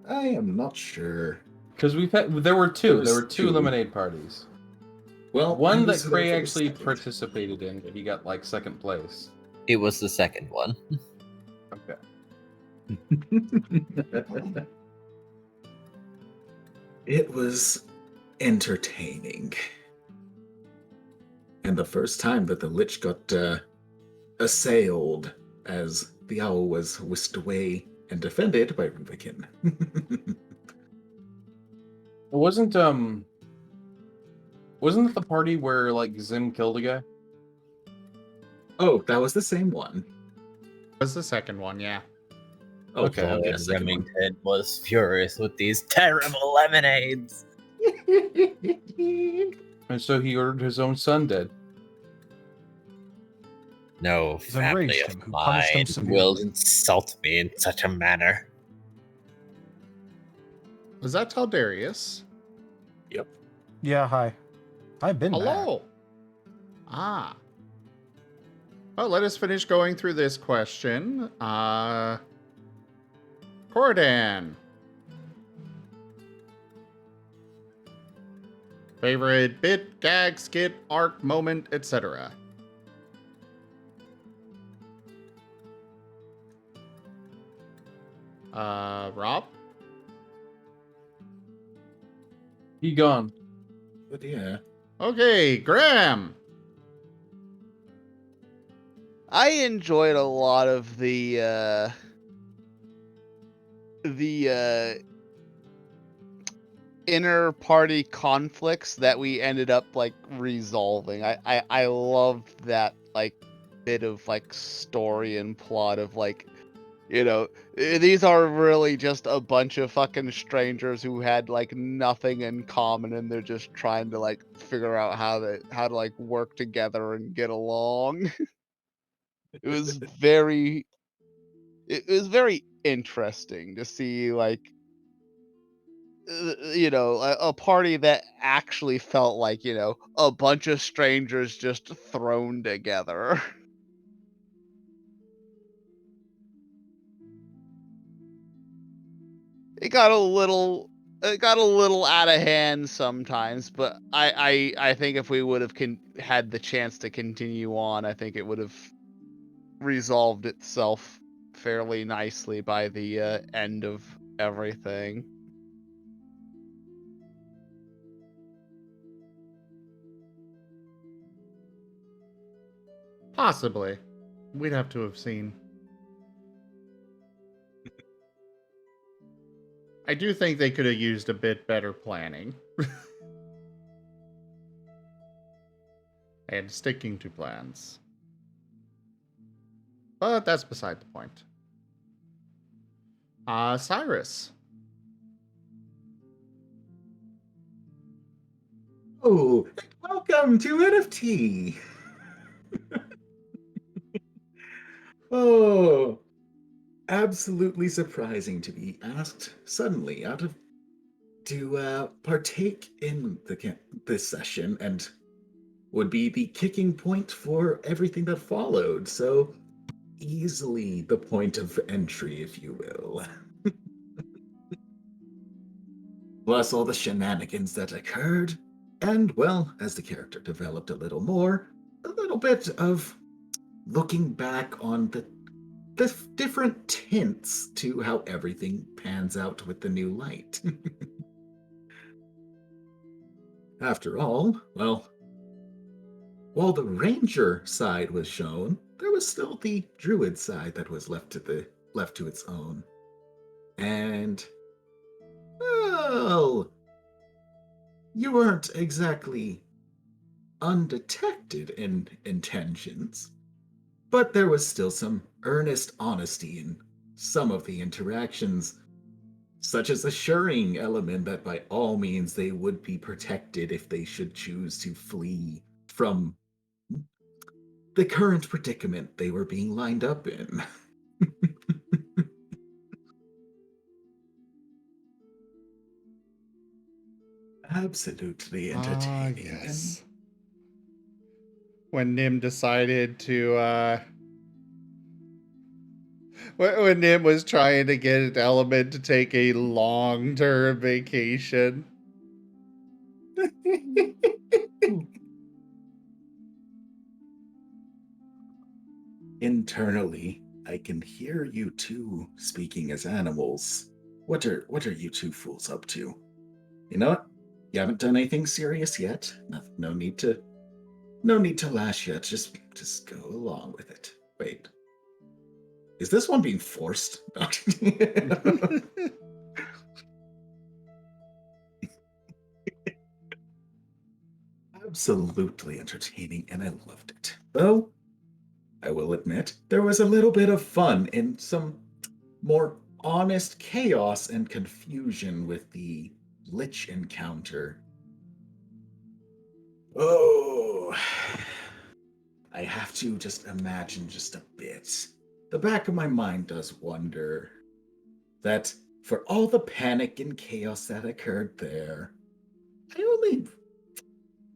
I am not sure. Because there were two lemonade parties. Well, one that Cray actually participated in, but he got like second place. It was the second one. Okay. It was entertaining. And the first time that the Lich got assailed as the owl was whisked away and defended by Rubicon. Wasn't it the party where like Zim killed a guy? Oh, that was the same one. That was the second one, yeah. Oh, Okay. Remington was furious with these terrible lemonades. And so he ordered his own son dead. No The family rage of him who punished him mine severely. will insult me in such a manner. Was that Taldarius? Yep. Yeah, hi. I've been there. Hello. Ah. Well, let us finish going through this question. Cordan. Favorite bit, gag, skit, arc, moment, etc. Rob? He gone. But yeah. Okay, Graham. I enjoyed a lot of the inner party conflicts that we ended up like resolving. I loved that like bit of like story and plot of like, you know, these are really just a bunch of fucking strangers who had like nothing in common, and they're just trying to like figure out how to like work together and get along. It was very interesting to see like you know, a party that actually felt like, you know, a bunch of strangers just thrown together. It got a little out of hand sometimes, but I think if we would have had the chance to continue on, I think it would have resolved itself fairly nicely by the end of everything. Possibly. We'd have to have seen. I do think they could have used a bit better planning. And sticking to plans. But that's beside the point. Cyrus. Oh, welcome to NFT. Oh, absolutely surprising to be asked suddenly out of to partake in this session, and would be the kicking point for everything that followed. So easily the point of entry, if you will. Plus all the shenanigans that occurred, and well, as the character developed a little more, a little bit of looking back on the different tints to how everything pans out with the new light. After all, well, while the ranger side was shown, there was still the druid side that was left to its own. And well, you weren't exactly undetected in intentions, but there was still some earnest honesty in some of the interactions, such as assuring element that by all means they would be protected if they should choose to flee from the current predicament they were being lined up in. Absolutely entertaining. Yes. When Nim decided to, when Nim was trying to get an element to take a long-term vacation. Internally, I can hear you two speaking as animals. What are you two fools up to? You know what? You haven't done anything serious yet. No need to lash yet. Just go along with it. Wait. Is this one being forced? Absolutely entertaining, and I loved it. Though, I will admit, there was a little bit of fun in some more honest chaos and confusion with the Lich encounter. Oh, I have to just imagine just a bit. The back of my mind does wonder that for all the panic and chaos that occurred there,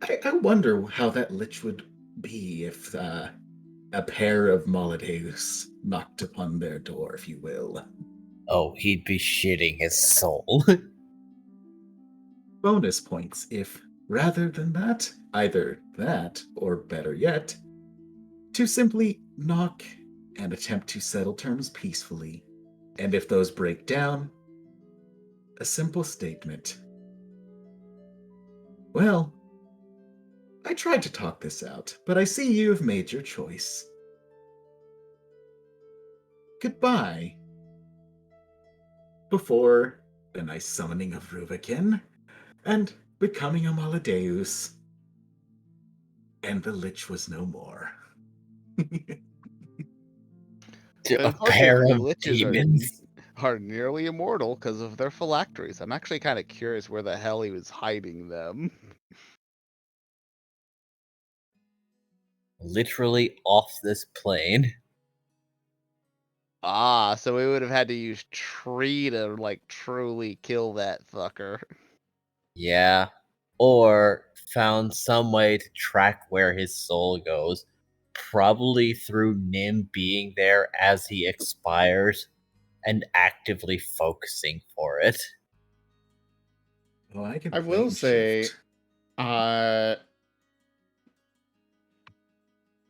I wonder how that Lich would be if a pair of Molideus knocked upon their door, if you will. Oh, he'd be shitting his soul. Bonus points if, rather than that, either that, or better yet, to simply knock and attempt to settle terms peacefully. And if those break down, a simple statement. Well, I tried to talk this out, but I see you have made your choice. Goodbye. Before a nice summoning of Rubikin, and becoming a Molideus. And the Lich was no more. A pair of demons are nearly immortal because of their phylacteries. I'm actually kind of curious where the hell he was hiding them. Literally off this plane. Ah, so we would have had to use tree to like truly kill that fucker. Yeah. Or found some way to track where his soul goes. Probably through Nim being there as he expires and actively focusing for it. Well, I will say,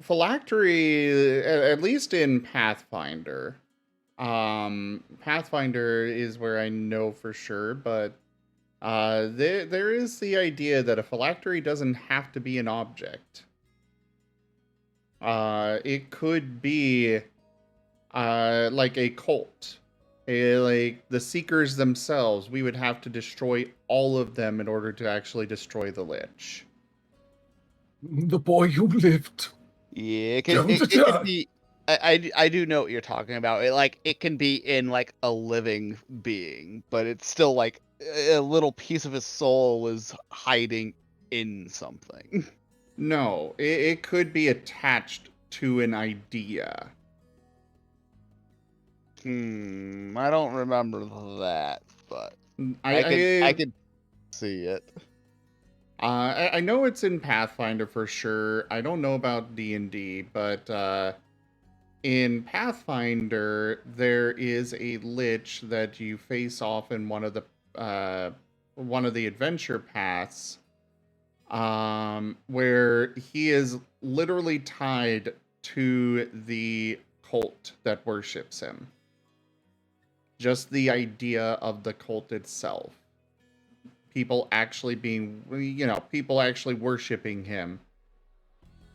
phylactery, at least in Pathfinder, Pathfinder is where I know for sure, but there is the idea that a phylactery doesn't have to be an object. It could be like a cult. Like the Seekers themselves, we would have to destroy all of them in order to actually destroy the Lich. The boy who lived. Yeah, it can be. I do know what you're talking about. It can be in like a living being, but it's still like a little piece of his soul is hiding in something. No, it could be attached to an idea. I don't remember that, but I could see it. I know it's in Pathfinder for sure. I don't know about D&D, but in Pathfinder there is a lich that you face off in one of the adventure paths, where he is literally tied to the cult that worships him. Just the idea of the cult itself. People actually worshiping him.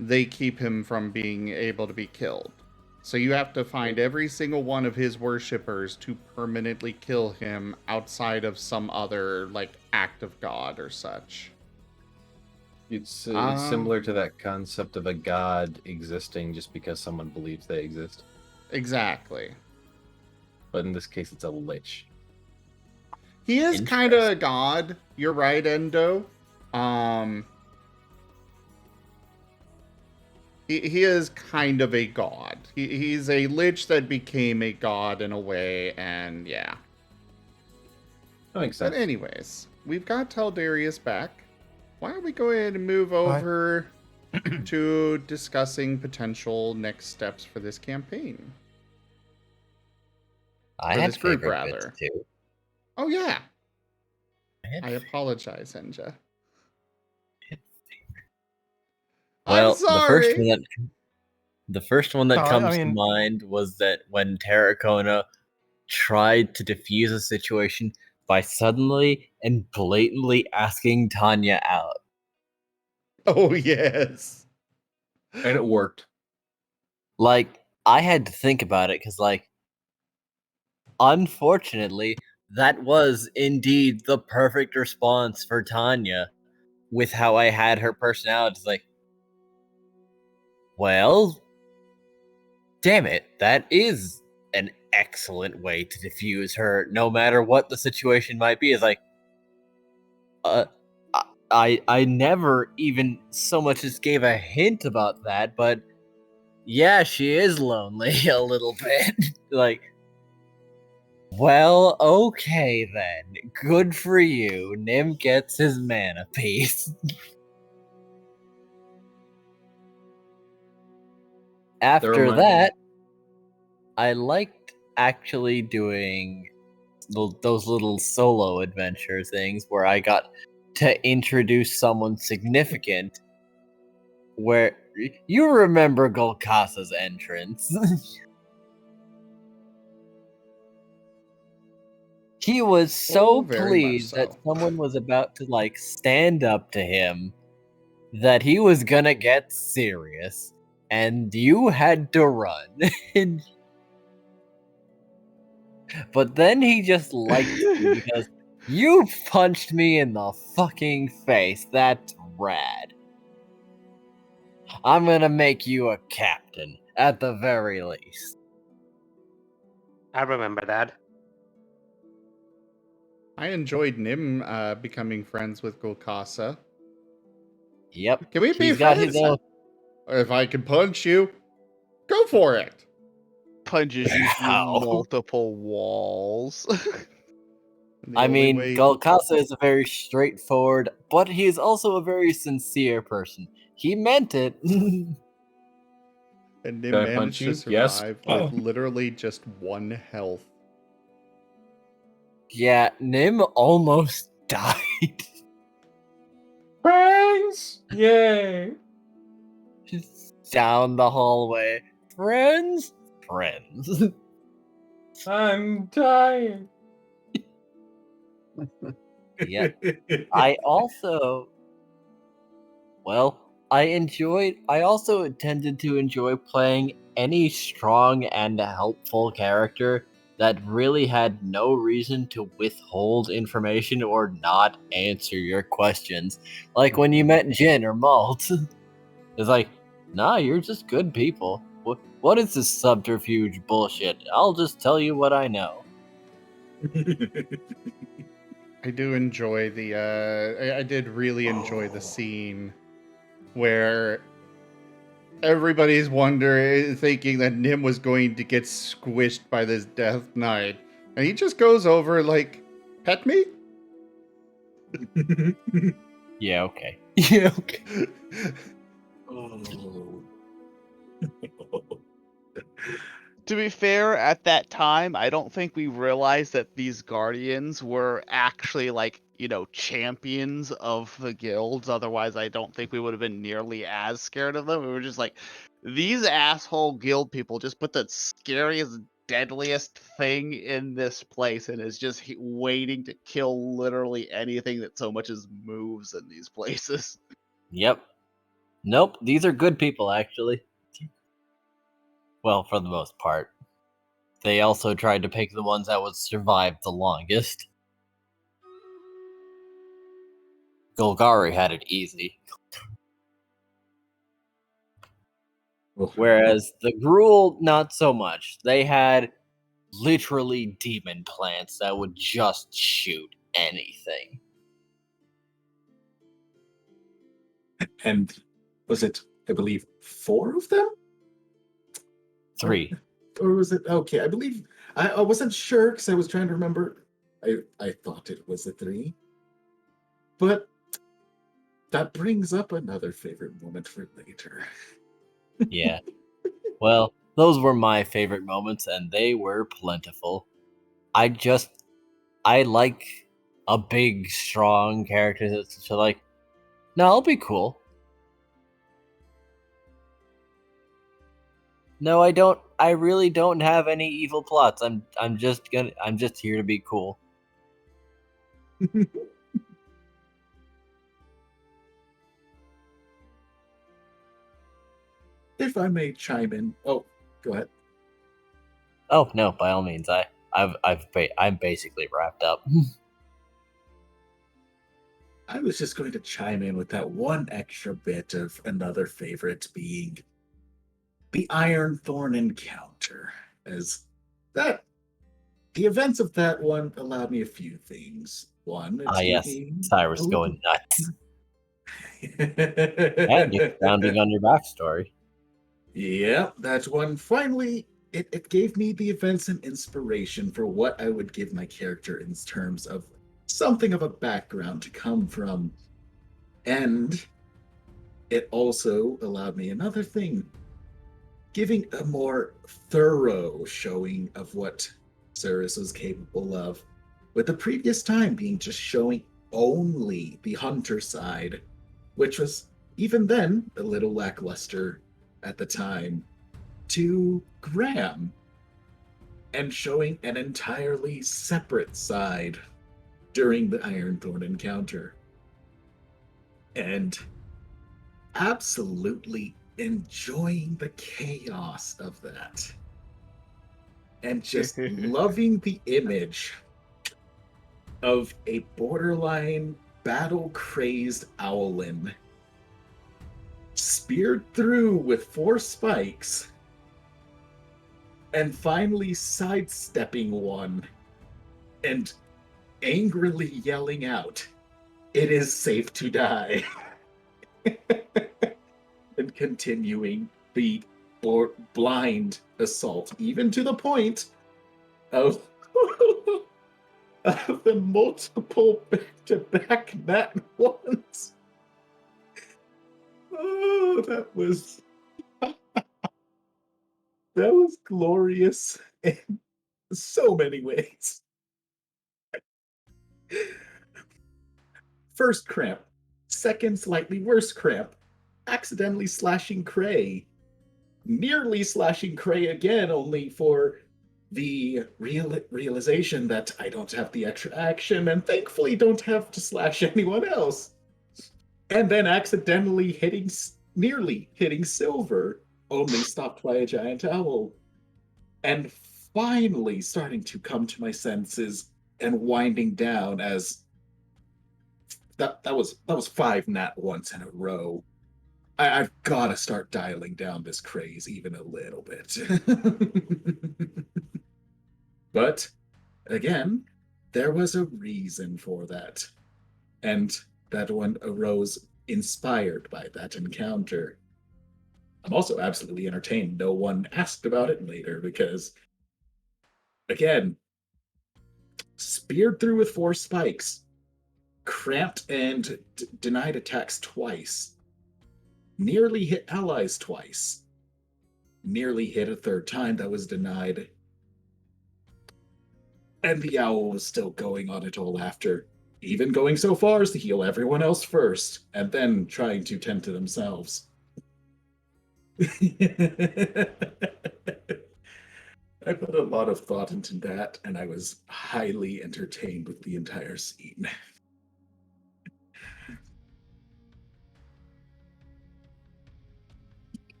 They keep him from being able to be killed. So you have to find every single one of his worshippers to permanently kill him outside of some other, like, act of God or such. It's similar to that concept of a god existing just because someone believes they exist. Exactly. But in this case, it's a lich. He is kind of a god. You're right, Endo. He is kind of a god. He's a lich that became a god in a way, and yeah. That makes sense. But anyways, we've got Taldarius back. Why don't we go ahead and move over to discussing potential next steps for this campaign? I had favorite bits too. Oh yeah. I apologize, Enja. Well, I'm sorry. the first one that comes to mind was that when Terracona tried to defuse a situation by suddenly and blatantly asking Tanya out. Oh yes. And it worked. Like, I had to think about it because, like, unfortunately, that was indeed the perfect response for Tanya with how I had her personality. It's like, well, damn it, that is an excellent way to diffuse her, no matter what the situation might be. It's like, I never even so much as gave a hint about that, but yeah, she is lonely a little bit. Like, well, okay then. Good for you. Nim gets his mana piece. After that, I liked actually doing those little solo adventure things where I got to introduce someone significant. Where you remember Golkasa's entrance. He was so pleased that someone was about to, like, stand up to him that he was gonna get serious, and you had to run. But then he just liked you because you punched me in the fucking face. That's rad. I'm gonna make you a captain, at the very least. I remember that. I enjoyed Nim becoming friends with Golkasa. Yep. Can we be friends? If I can punch you, go for it. Punches you through multiple walls. I mean, Golkasa is a very straightforward, but he is also a very sincere person. He meant it. And Nim managed to survive with literally just 1 health. Yeah, Nim almost died. Friends! Yay! Just down the hallway. Friends? Friends. I'm dying. Yeah. I also tended to enjoy playing any strong and helpful character that really had no reason to withhold information or not answer your questions. Like when you met Jin or Malt. It's like, nah, you're just good people. What is this subterfuge bullshit? I'll just tell you what I know. I do enjoy I did really enjoy the scene where everybody's thinking that Nim was going to get squished by this Death Knight. And he just goes over like, pet me? Yeah, okay. Yeah, okay. Oh. To be fair, at that time, I don't think we realized that these guardians were actually like, champions of the guilds. Otherwise, I don't think we would have been nearly as scared of them. We were just like, these asshole guild people just put the scariest, deadliest thing in this place and is just waiting to kill literally anything that so much as moves in these places. Yep. Nope, these are good people, actually. Well, for the most part. They also tried to pick the ones that would survive the longest. Golgari had it easy. Whereas the Gruul, not so much. They had literally demon plants that would just shoot anything. And was it, I believe, 4 of them? 3. Or was it, okay, I believe, I wasn't sure because I was trying to remember. I thought it was a 3. But that brings up another favorite moment for later. Yeah. Well, those were my favorite moments, and they were plentiful. I like a big, strong character that's like, no, I'll be cool. No, I don't. I really don't have any evil plots. I'm just here to be cool. If I may chime in. Oh, go ahead. Oh no, by all means. I'm basically wrapped up. I was just going to chime in with that one extra bit of another favorite being the Iron Thorn encounter, as that the events of that one allowed me a few things. One, it's yes, Cyrus going nuts. And you're expounding on your backstory. Yeah, that one. Finally, it gave me the events and inspiration for what I would give my character in terms of something of a background to come from. And it also allowed me another thing, giving a more thorough showing of what Cyrus was capable of, with the previous time being just showing only the hunter side, which was even then a little lackluster at the time, to Graham, and showing an entirely separate side during the Ironthorn encounter. And absolutely enjoying the chaos of that. And just loving the image of a borderline battle-crazed owlin speared through with 4 spikes and finally sidestepping one and angrily yelling out, "It is safe to die." And continuing the blind assault, even to the point of, of the multiple back-to-back nat ones. Oh, that was glorious in so many ways. First cramp, second slightly worse cramp, accidentally slashing Cray, nearly slashing Cray again, only for the realization that I don't have the extra action and thankfully don't have to slash anyone else. And then accidentally nearly hitting Silver, only stopped by a giant owl. And finally starting to come to my senses and winding down as that was 5 nat once in a row. I've got to start dialing down this craze even a little bit. But again, there was a reason for that. And that one arose inspired by that encounter. I'm also absolutely entertained. No one asked about it later because, again, speared through with 4 spikes, cramped and denied attacks twice, nearly hit allies twice, nearly hit a 3rd time that was denied, and the owl was still going on it all after, even going so far as to heal everyone else first, and then trying to tend to themselves. I put a lot of thought into that, and I was highly entertained with the entire scene.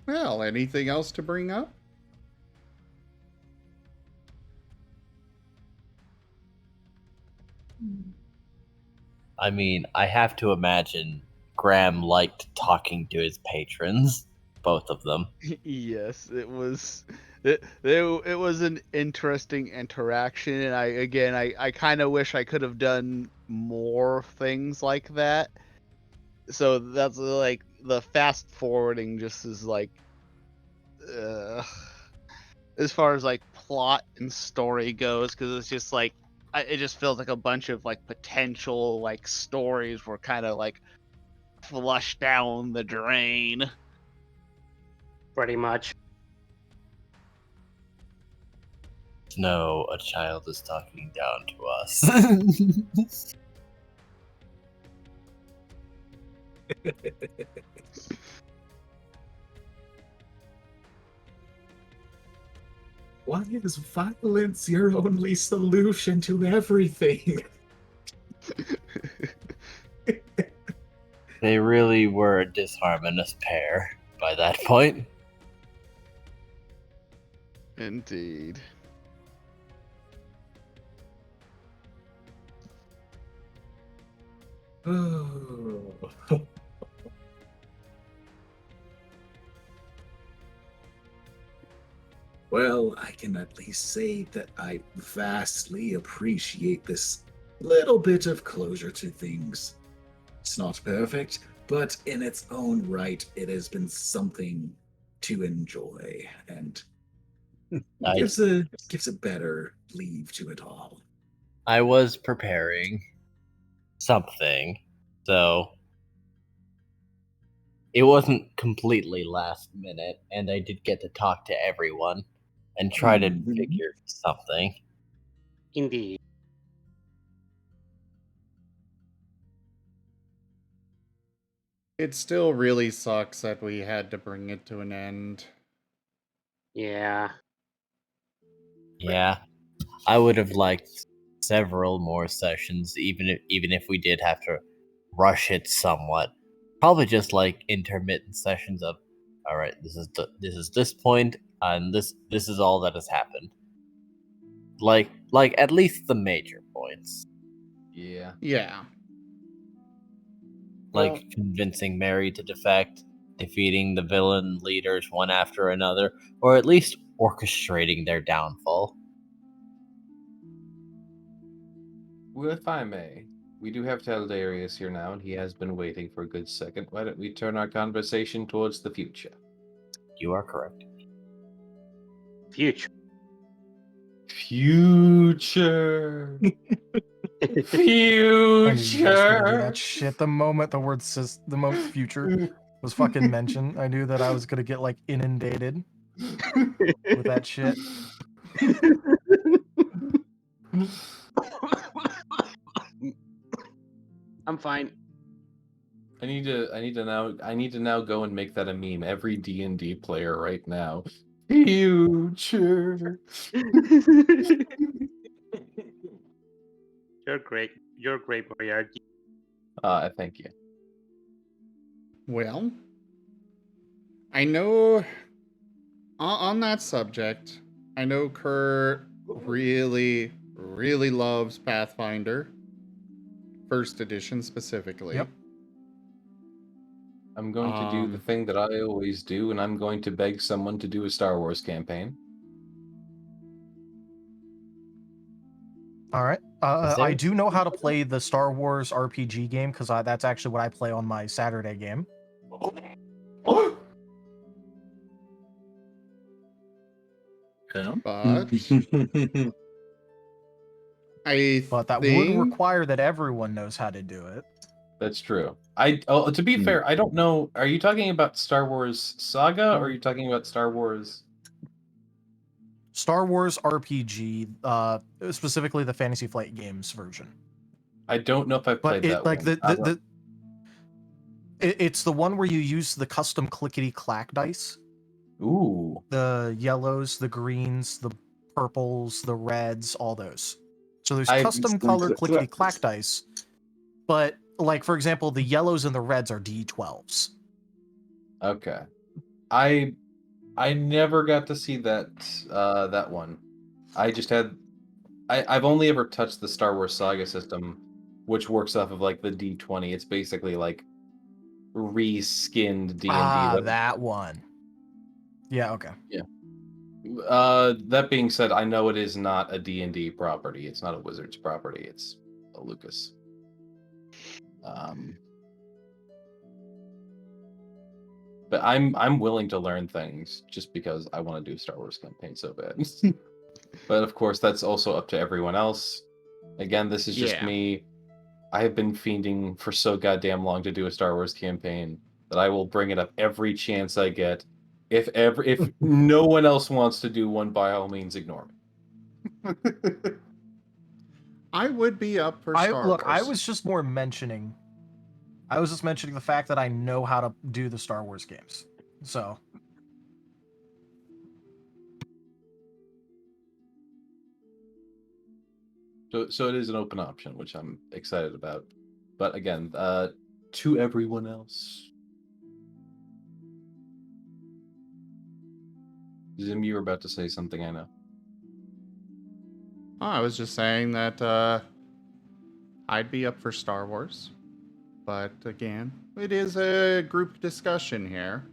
Well, anything else to bring up? I mean, I have to imagine Graham liked talking to his patrons, both of them. Yes, it was an interesting interaction, and I kind of wish I could have done more things like that. So that's like the fast forwarding just is like, as far as like plot and story goes, because it's just like it just feels like a bunch of like potential like stories were kind of like flushed down the drain. Pretty much. No, a child is talking down to us. Why is violence your only solution to everything? They really were a disharmonious pair by that point. Indeed. Oh. Well, I can at least say that I vastly appreciate this little bit of closure to things. It's not perfect, but in its own right, it has been something to enjoy, and gives a better leave to it all. I was preparing something, so it wasn't completely last minute, and I did get to talk to everyone and try to figure something. Indeed. It still really sucks that we had to bring it to an end. Yeah. Yeah, I would have liked several more sessions, even if we did have to rush it somewhat. Probably just like intermittent sessions of, all right, this is this point, and this is all that has happened. Like at least the major points. Yeah. Yeah. Like Well, convincing Mary to defect, defeating the villain leaders one after another, or at least orchestrating their downfall. well, if I may, we do have Taldarius here now, and he has been waiting for a good second. Why don't we turn our conversation towards the future? You are correct. Future. Future. I knew you guys were gonna do Future. that shit. The moment the moment future was fucking mentioned, I knew that I was gonna get like inundated with that shit. I'm fine. I need to now go and make that a meme. Every D&D player right now. Future. You're great. You're great, Moriarty. Thank you. Well, I know On that subject, I know Kerr really, really loves Pathfinder, first edition specifically. Yep. I'm going to do the thing that I always do, and I'm going to beg someone to do a Star Wars campaign. All right. I do know how to play the Star Wars RPG game because that's actually what I play on my Saturday game. But But that would require that everyone knows how to do it. That's true. To be fair, I don't know. Are you talking about Star Wars Saga, or are you talking about Star Wars? Star Wars RPG, specifically the Fantasy Flight Games version. I don't know if I've played that one. It's the one where you use the custom clickety-clack dice. Ooh. The yellows, the greens, the purples, the reds, all those. So there's I- custom color clickety-clack dice. But, like, for example, the yellows and the reds are D12s. Okay. I never got to see that one. I just had I've only ever touched the Star Wars Saga system, which works off of like the D20. It's basically like reskinned D&D. That one. Yeah, okay. Yeah. That being said, I know it is not a D&D property. It's not a Wizards property. It's a Lucas. But I'm willing to learn things just because I want to do a Star Wars campaign so bad. But of course, that's also up to everyone else. Again, this is just me. I have been fiending for so goddamn long to do a Star Wars campaign that I will bring it up every chance I get. If no one else wants to do one, by all means, ignore me. I would be up for Star Wars. I was just mentioning the fact that I know how to do the Star Wars games. So it is an open option, which I'm excited about. But again, to everyone else. Zim, you were about to say something, I know. Oh, I was just saying that I'd be up for Star Wars. But again, it is a group discussion here.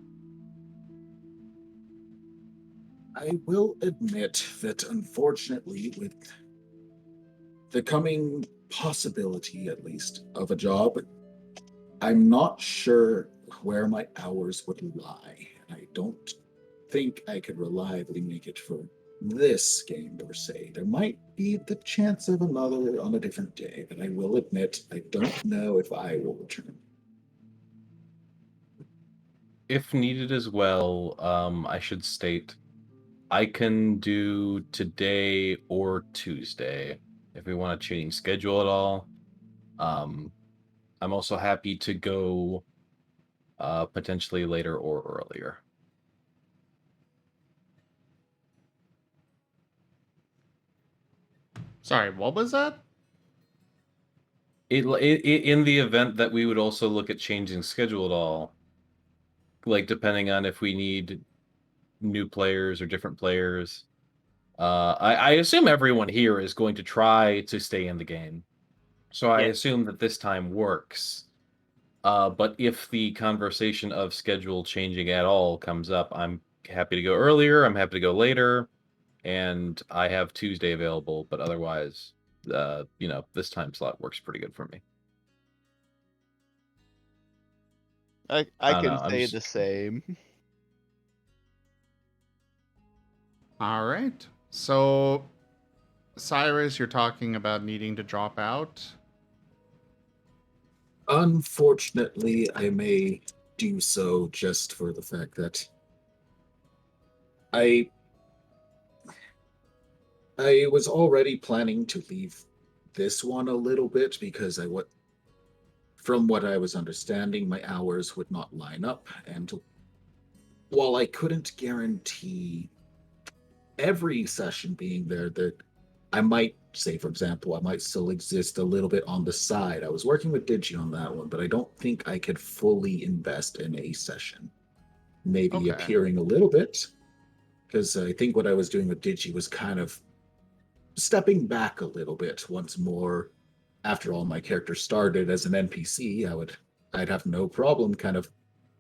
I will admit that unfortunately, with the coming possibility, at least, of a job, I'm not sure where my hours would lie. I don't think I could reliably make it for this game per se. There might be the chance of another on a different day, but I will admit I don't know if I will return. If needed as well, I should state I can do today or Tuesday if we want to change schedule at all. I'm also happy to go potentially later or earlier. Sorry, what was that? In the event that we would also look at changing schedule at all, like depending on if we need new players or different players. I assume everyone here is going to try to stay in the game. So I assume that this time works. But if the conversation of schedule changing at all comes up, I'm happy to go earlier, I'm happy to go later, and I have Tuesday available, but otherwise, this time slot works pretty good for me. I can say the same. All right. So, Cyrus, you're talking about needing to drop out. Unfortunately, I may do so just for the fact that I was already planning to leave this one a little bit because from what I was understanding, my hours would not line up, and while I couldn't guarantee every session being there, that I might say, for example, I might still exist a little bit on the side. I was working with Digi on that one, but I don't think I could fully invest in a session. Maybe appearing a little bit, Because I think what I was doing with Digi was kind of stepping back a little bit once more. After all, my character started as an NPC, I'd have no problem kind of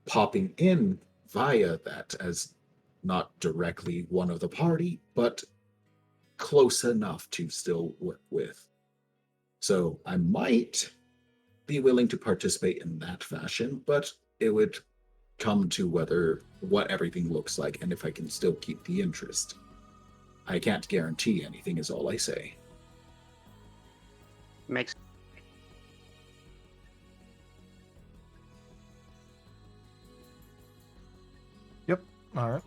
popping in via that as not directly one of the party, but close enough to still work with. So I might be willing to participate in that fashion, but it would come to what everything looks like and if I can still keep the interest. I can't guarantee anything is all I say. Makes Yep. All right.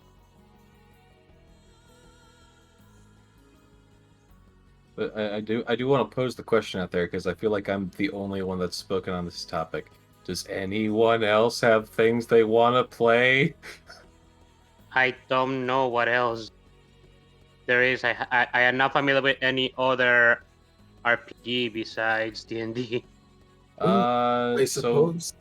But I do want to pose the question out there because I feel like I'm the only one that's spoken on this topic. Does anyone else have things they want to play? I don't know what else there is. I am not familiar with any other RPG besides D&D. I So suppose.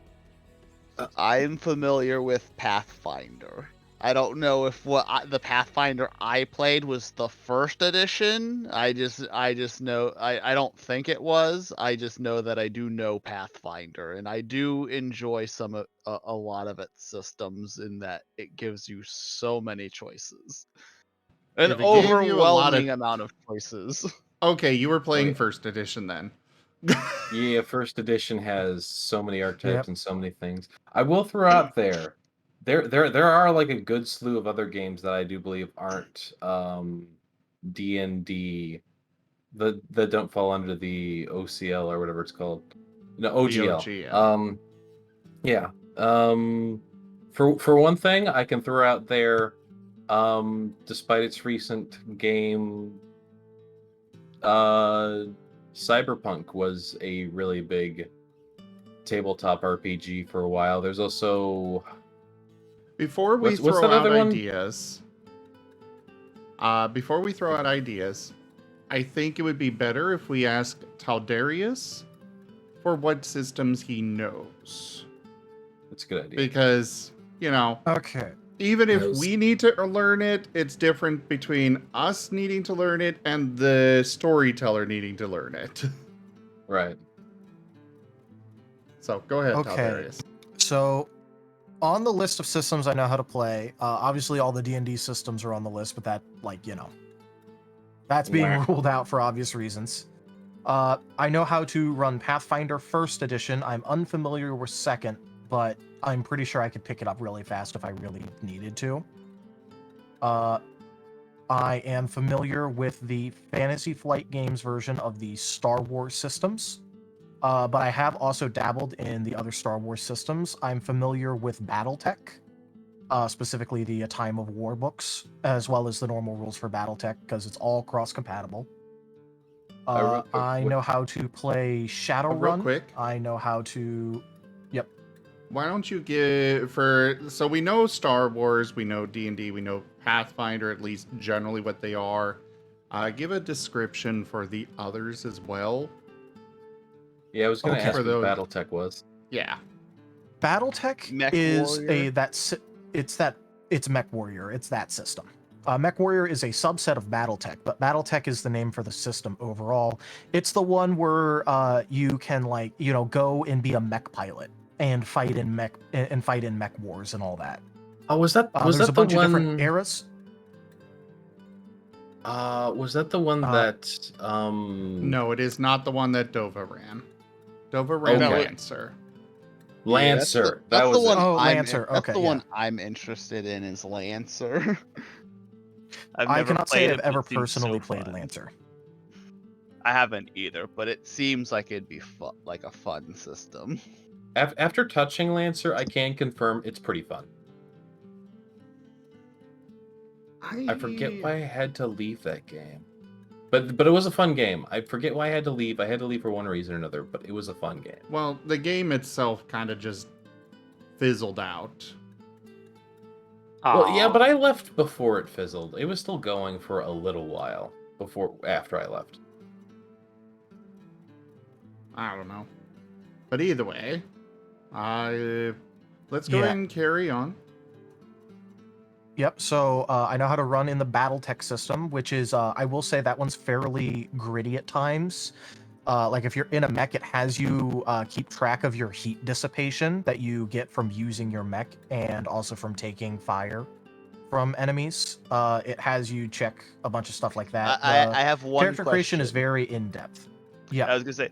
I'm familiar with Pathfinder. I don't know if the Pathfinder I played was the first edition. I just know I don't think it was. I just know that I do know Pathfinder, and I do enjoy a lot of its systems in that it gives you so many choices, an If it gave you a lot overwhelming of amount of choices. Okay, you were playing Wait. first edition then. yeah, first edition has so many archetypes Yep. and so many things. I will throw out there are like a good slew of other games that I do believe aren't D&D that don't fall under the OCL or whatever it's called. No, OGL. OGL. Yeah. For one thing, I can throw out there despite its recent game Cyberpunk was a really big tabletop RPG for a while. There's also Before we what's throw that out other one? ideas, I think it would be better if we asked Taldarius for what systems he knows. That's a good idea. Because, Okay. even if we need to learn it, it's different between us needing to learn it and the storyteller needing to learn it. Right. So go ahead, Okay. Taldarius. So, on the list of systems I know how to play, obviously all the D&D systems are on the list, but that, that's being ruled out for obvious reasons. I know how to run Pathfinder First Edition. I'm unfamiliar with Second, but I'm pretty sure I could pick it up really fast if I really needed to. I am familiar with the Fantasy Flight Games version of the Star Wars systems. But I have also dabbled in the other Star Wars systems. I'm familiar with BattleTech, specifically the Time of War books, as well as the normal rules for BattleTech, because it's all cross-compatible. I know how to play Shadowrun. Real quick. I know how to... Yep. Why don't you so we know Star Wars, we know D&D, we know Pathfinder, at least generally what they are. Give a description for the others as well. Yeah, I was going to ask what BattleTech was. Yeah. BattleTech Mech is Warrior? it's Mech Warrior. It's that system. Mech Warrior is a subset of BattleTech, but BattleTech is the name for the system overall. It's the one where you can go and be a mech pilot and fight in mech wars and all that. Oh, was that there's a bunch of different eras. Was that the one that No, it is not the one that Dova ran. Dova ran Lancer. Lancer. That's that was the one. Lancer. That's Okay, the one I'm interested in is Lancer. I cannot say I've ever personally played Lancer. I haven't either, but it seems like it'd be like a fun system. After touching Lancer, I can confirm it's pretty fun. I forget why I had to leave that game. But it was a fun game. I forget why I had to leave. I had to leave for one reason or another, but it was a fun game. Well, the game itself kind of just fizzled out. Well, yeah, but I left before it fizzled. It was still going for a little while after I left. I don't know. But either way, let's go ahead and carry on. Yep. So I know how to run in the BattleTech system, which is I will say that one's fairly gritty at times. Like if you're in a mech, it has you keep track of your heat dissipation that you get from using your mech and also from taking fire from enemies. It has you check a bunch of stuff like that. I have one character creation is question. very in depth. Yeah. I was gonna say,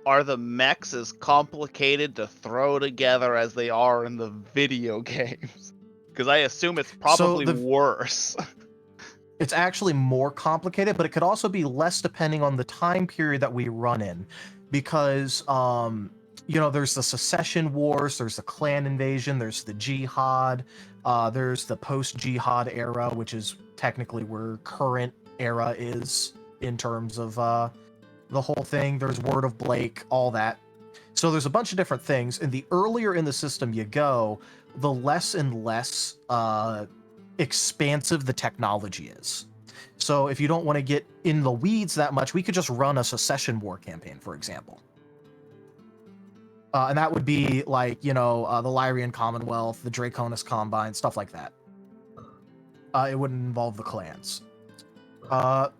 are the mechs as complicated to throw together as they are in the video games? Because I assume it's probably worse. It's actually more complicated, but it could also be less depending on the time period that we run in, because there's the secession wars, there's the clan invasion, there's the jihad, there's the post-jihad era, which is technically where current era is in terms of the whole thing. There's Word of Blake, all that. So there's a bunch of different things, and the earlier in the system you go, the less and less expansive the technology is. So if you don't want to get in the weeds that much, we could just run a secession war campaign, for example. And that would be like, the Lyrian Commonwealth, the Draconis Combine, stuff like that. It wouldn't involve the clans. But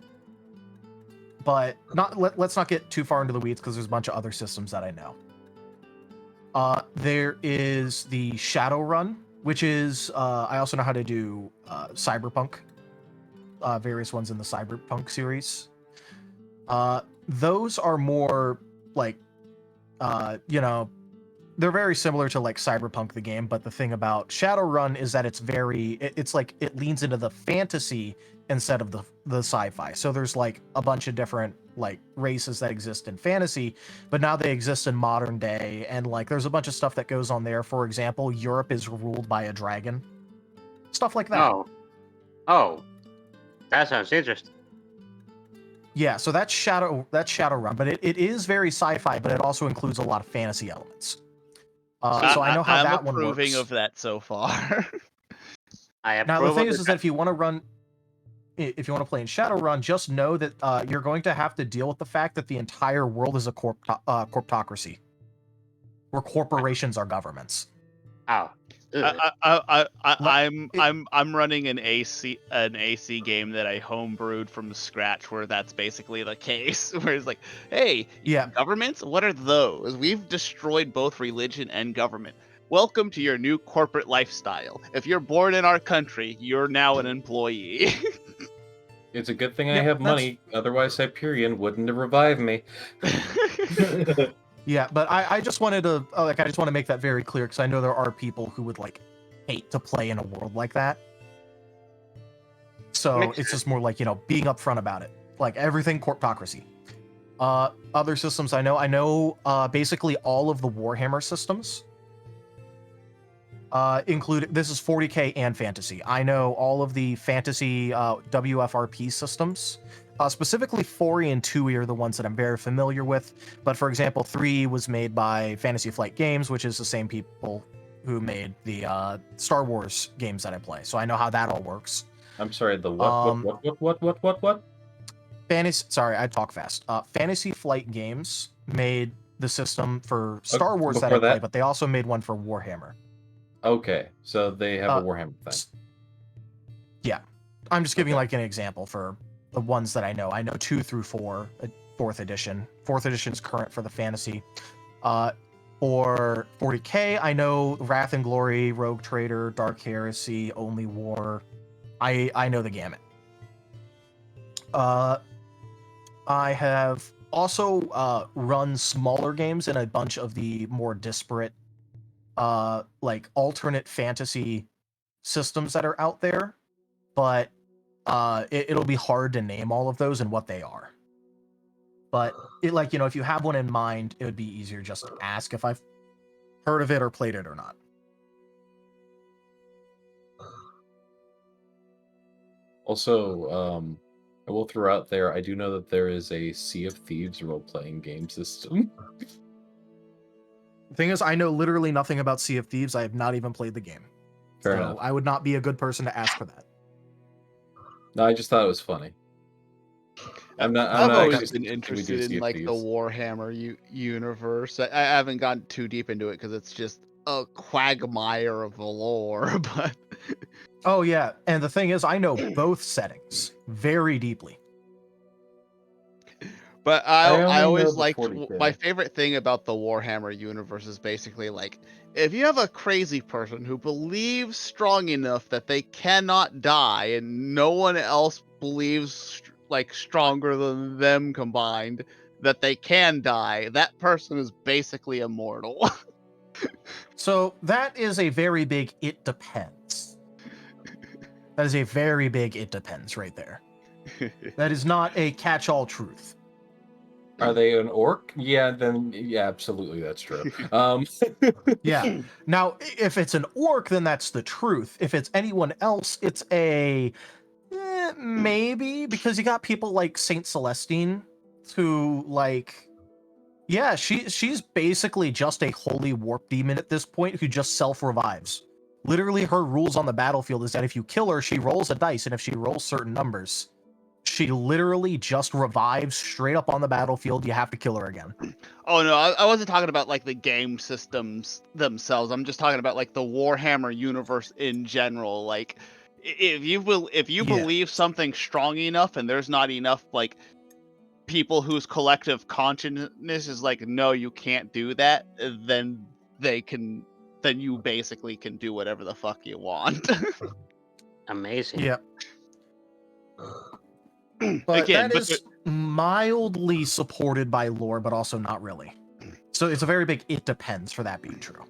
let's not get too far into the weeds because there's a bunch of other systems that I know. There is the Shadowrun, which is, I also know how to do Cyberpunk, various ones in the Cyberpunk series. Those are more like, they're very similar to like Cyberpunk the game, but the thing about Shadowrun is that it's like it leans into the fantasy instead of the sci-fi. So there's like a bunch of different like races that exist in fantasy, but now they exist in modern day, and like there's a bunch of stuff that goes on there. For example, Europe is ruled by a dragon. Stuff like that. Oh. That sounds interesting. Yeah, so that's Shadowrun, but it is very sci-fi, but it also includes a lot of fantasy elements. So I know how that one works. I'm approving of that so far. Now the thing is that if you want to play in Shadowrun, just know that you're going to have to deal with the fact that the entire world is a corptocracy, where corporations are governments. Oh. I'm running an AC game that I homebrewed from scratch, where that's basically the case. Where it's like, hey, governments, what are those? We've destroyed both religion and government. Welcome to your new corporate lifestyle. If you're born in our country, you're now an employee. It's a good thing I have money, otherwise Hyperion wouldn't have revived me. Yeah, but I just wanted to I just want to make that very clear, because I know there are people who would like hate to play in a world like that. So it's just more like, being upfront about it. Like everything corptocracy. Other systems I know basically all of the Warhammer systems. This is 40k and fantasy. I know all of the fantasy WFRP systems. Specifically, Furry and 2e are the ones that I'm very familiar with. But for example, 3 was made by Fantasy Flight Games, which is the same people who made the Star Wars games that I play. So I know how that all works. I'm sorry, the what? Sorry, I talk fast. Fantasy Flight Games made the system for Star Wars that I play, but they also made one for Warhammer. Okay, so they have a Warhammer thing. Yeah. I'm just giving like an example for the ones that I know. I know 2 through 4, 4th edition. 4th edition is current for the fantasy. For 40k, I know Wrath and Glory, Rogue Trader, Dark Heresy, Only War. I know the gamut. I have also run smaller games in a bunch of the more disparate like alternate fantasy systems that are out there, but it'll be hard to name all of those and what they are. But if you have one in mind, it would be easier just to ask if I've heard of it or played it or not. Also, I will throw out there, I do know that there is a Sea of Thieves role-playing game system. The thing is, I know literally nothing about Sea of Thieves. I have not even played the game. Fair enough. I would not be a good person to ask for that. No, I just thought it was funny. I've always been interested in like the Warhammer universe. I haven't gotten too deep into it because it's just a quagmire of the lore, but Oh yeah, and the thing is, I know both settings very deeply. But I I only know always the liked 40K. my favorite thing about the Warhammer universe is basically like if you have a crazy person who believes strong enough that they cannot die and no one else believes like stronger than them combined that they can die, that person is basically immortal. So that is a very big it depends. That is a very big it depends right there. That is not a catch-all truth. Are they an orc? Yeah, then yeah, absolutely, that's true. Yeah. Now, if it's an orc, then that's the truth. If it's anyone else, it's a maybe, because you got people like Saint Celestine, who like, yeah, she's basically just a holy warp demon at this point who just self revives. Literally, her rules on the battlefield is that if you kill her, she rolls a dice, and if she rolls certain numbers, she literally just revives straight up on the battlefield. You have to kill her again. Oh no, I wasn't talking about like the game systems themselves. I'm just talking about like the Warhammer universe in general. Like if you believe something strong enough and there's not enough like people whose collective consciousness is like no, you can't do that, then you basically can do whatever the fuck you want. Amazing. Yeah. But Again, that is mildly supported by lore, but also not really. So it's a very big it depends for that being true.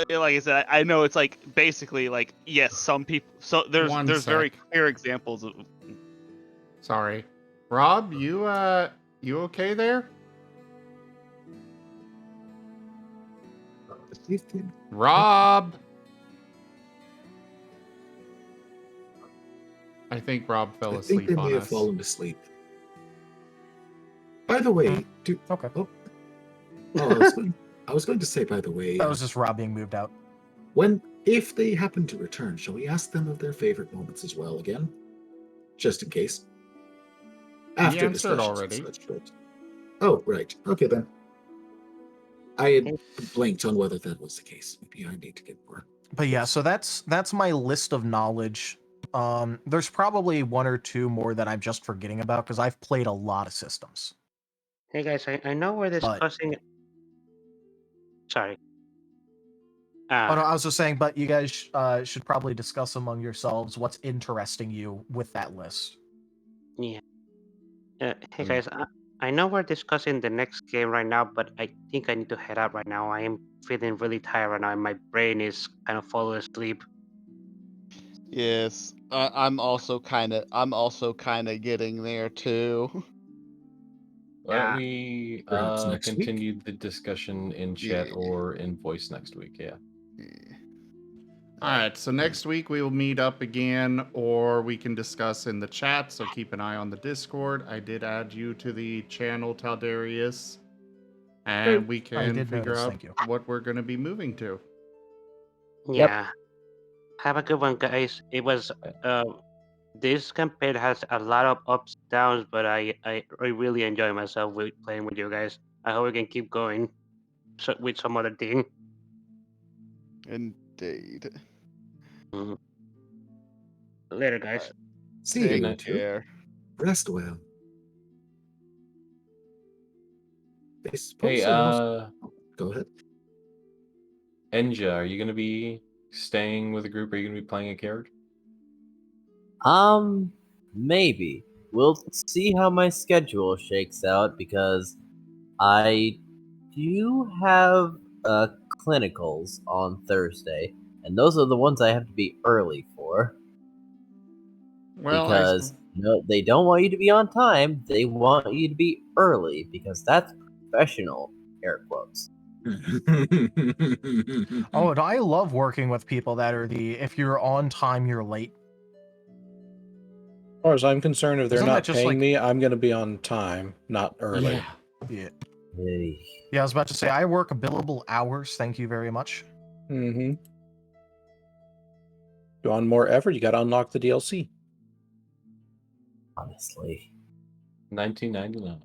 Like I said, I know it's like basically like yes, some people. So there's very clear examples of. Sorry, Rob, you okay there? Rob. I think Rob fell asleep I think they may have fallen asleep. By the way, okay. I was going to say, by the way, that was just Rob being moved out. If they happen to return, shall we ask them of their favorite moments as well again, just in case? After answered already. Oh, right. Okay then. I had blanked on whether that was the case. Maybe I need to get more. But yeah, so that's my list of knowledge. There's probably one or two more that I'm just forgetting about because I've played a lot of systems. Hey guys, I know we're discussing. Sorry. Oh no, I was just saying, but you guys should probably discuss among yourselves what's interesting you with that list. Yeah. Hey guys, I know we're discussing the next game right now, but I think I need to head out right now. I am feeling really tired right now, and my brain is kind of falling asleep. Yes, I'm also kind of getting there too. Why don't we Perhaps next continue the discussion in chat or in voice next week? Yeah. All right, so next week we will meet up again, or we can discuss in the chat, so keep an eye on the Discord. I did add you to the channel, Taldarius, and we can figure out what we're going to be moving to. Yeah. Have a good one, guys. It was this campaign has a lot of ups and downs, but I really enjoy myself with playing with you guys. I hope we can keep going with some other thing. Indeed. Mm-hmm. Later, guys. See you. Take care. Rest well. Hey, go ahead. Enja, are you going to be staying with the group? Are you going to be playing a character? Maybe. We'll see how my schedule shakes out because I do have clinicals on Thursday, and those are the ones I have to be early for. Well, because they don't want you to be on time; they want you to be early because that's professional. Air quotes. Oh, and I love working with people that are if you're on time, you're late. As far as I'm concerned, if they're not paying me, I'm going to be on time, not early. Yeah. Yeah, I was about to say, I work billable hours. Thank you very much. Mm-hmm. You want more effort? You got to unlock the DLC. Honestly. 1999.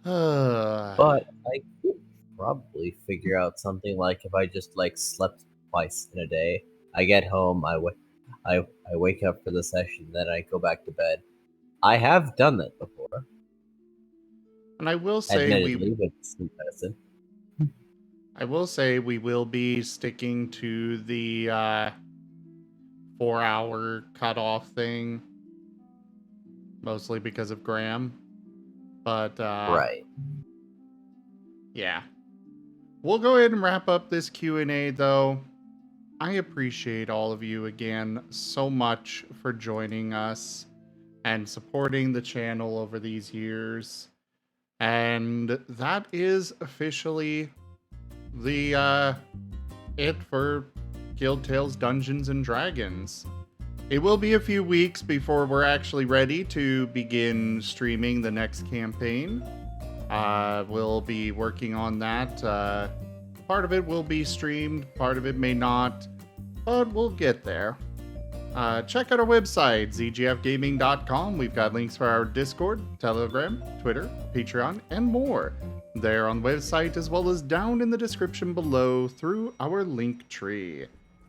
But I could probably figure out something like if I just like slept twice in a day. I get home, I wake up for the session, then I go back to bed. I have done that before. And I will say admittedly, with sleep medicine. I will say we will be sticking to the 4-hour cutoff thing, mostly because of Graham. But right. Yeah. We'll go ahead and wrap up this Q&A though. I appreciate all of you again so much for joining us and supporting the channel over these years. And that is officially the it for Guild Tails Dungeons and Dragons. It will be a few weeks before we're actually ready to begin streaming the next campaign. We'll be working on that. Part of it will be streamed, part of it may not, but we'll get there. Check out our website, zgfgaming.com. We've got links for our Discord, Telegram, Twitter, Patreon, and more. There on the website, as well as down in the description below through our link tree.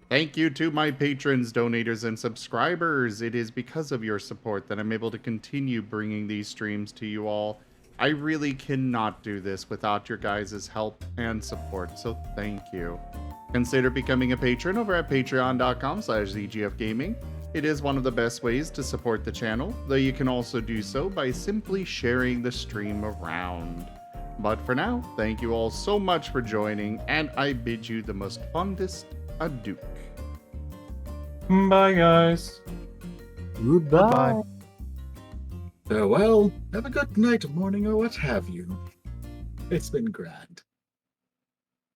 Thank you to my patrons, donators, and subscribers. It is because of your support that I'm able to continue bringing these streams to you all. I really cannot do this without your guys' help and support, so thank you. Consider becoming a patron over at patreon.com/zgfgaming. It is one of the best ways to support the channel, though you can also do so by simply sharing the stream around. But for now, thank you all so much for joining, and I bid you the most fondest adieu. Bye, guys. Goodbye. Farewell. Have a good night, morning, or what have you. It's been grand.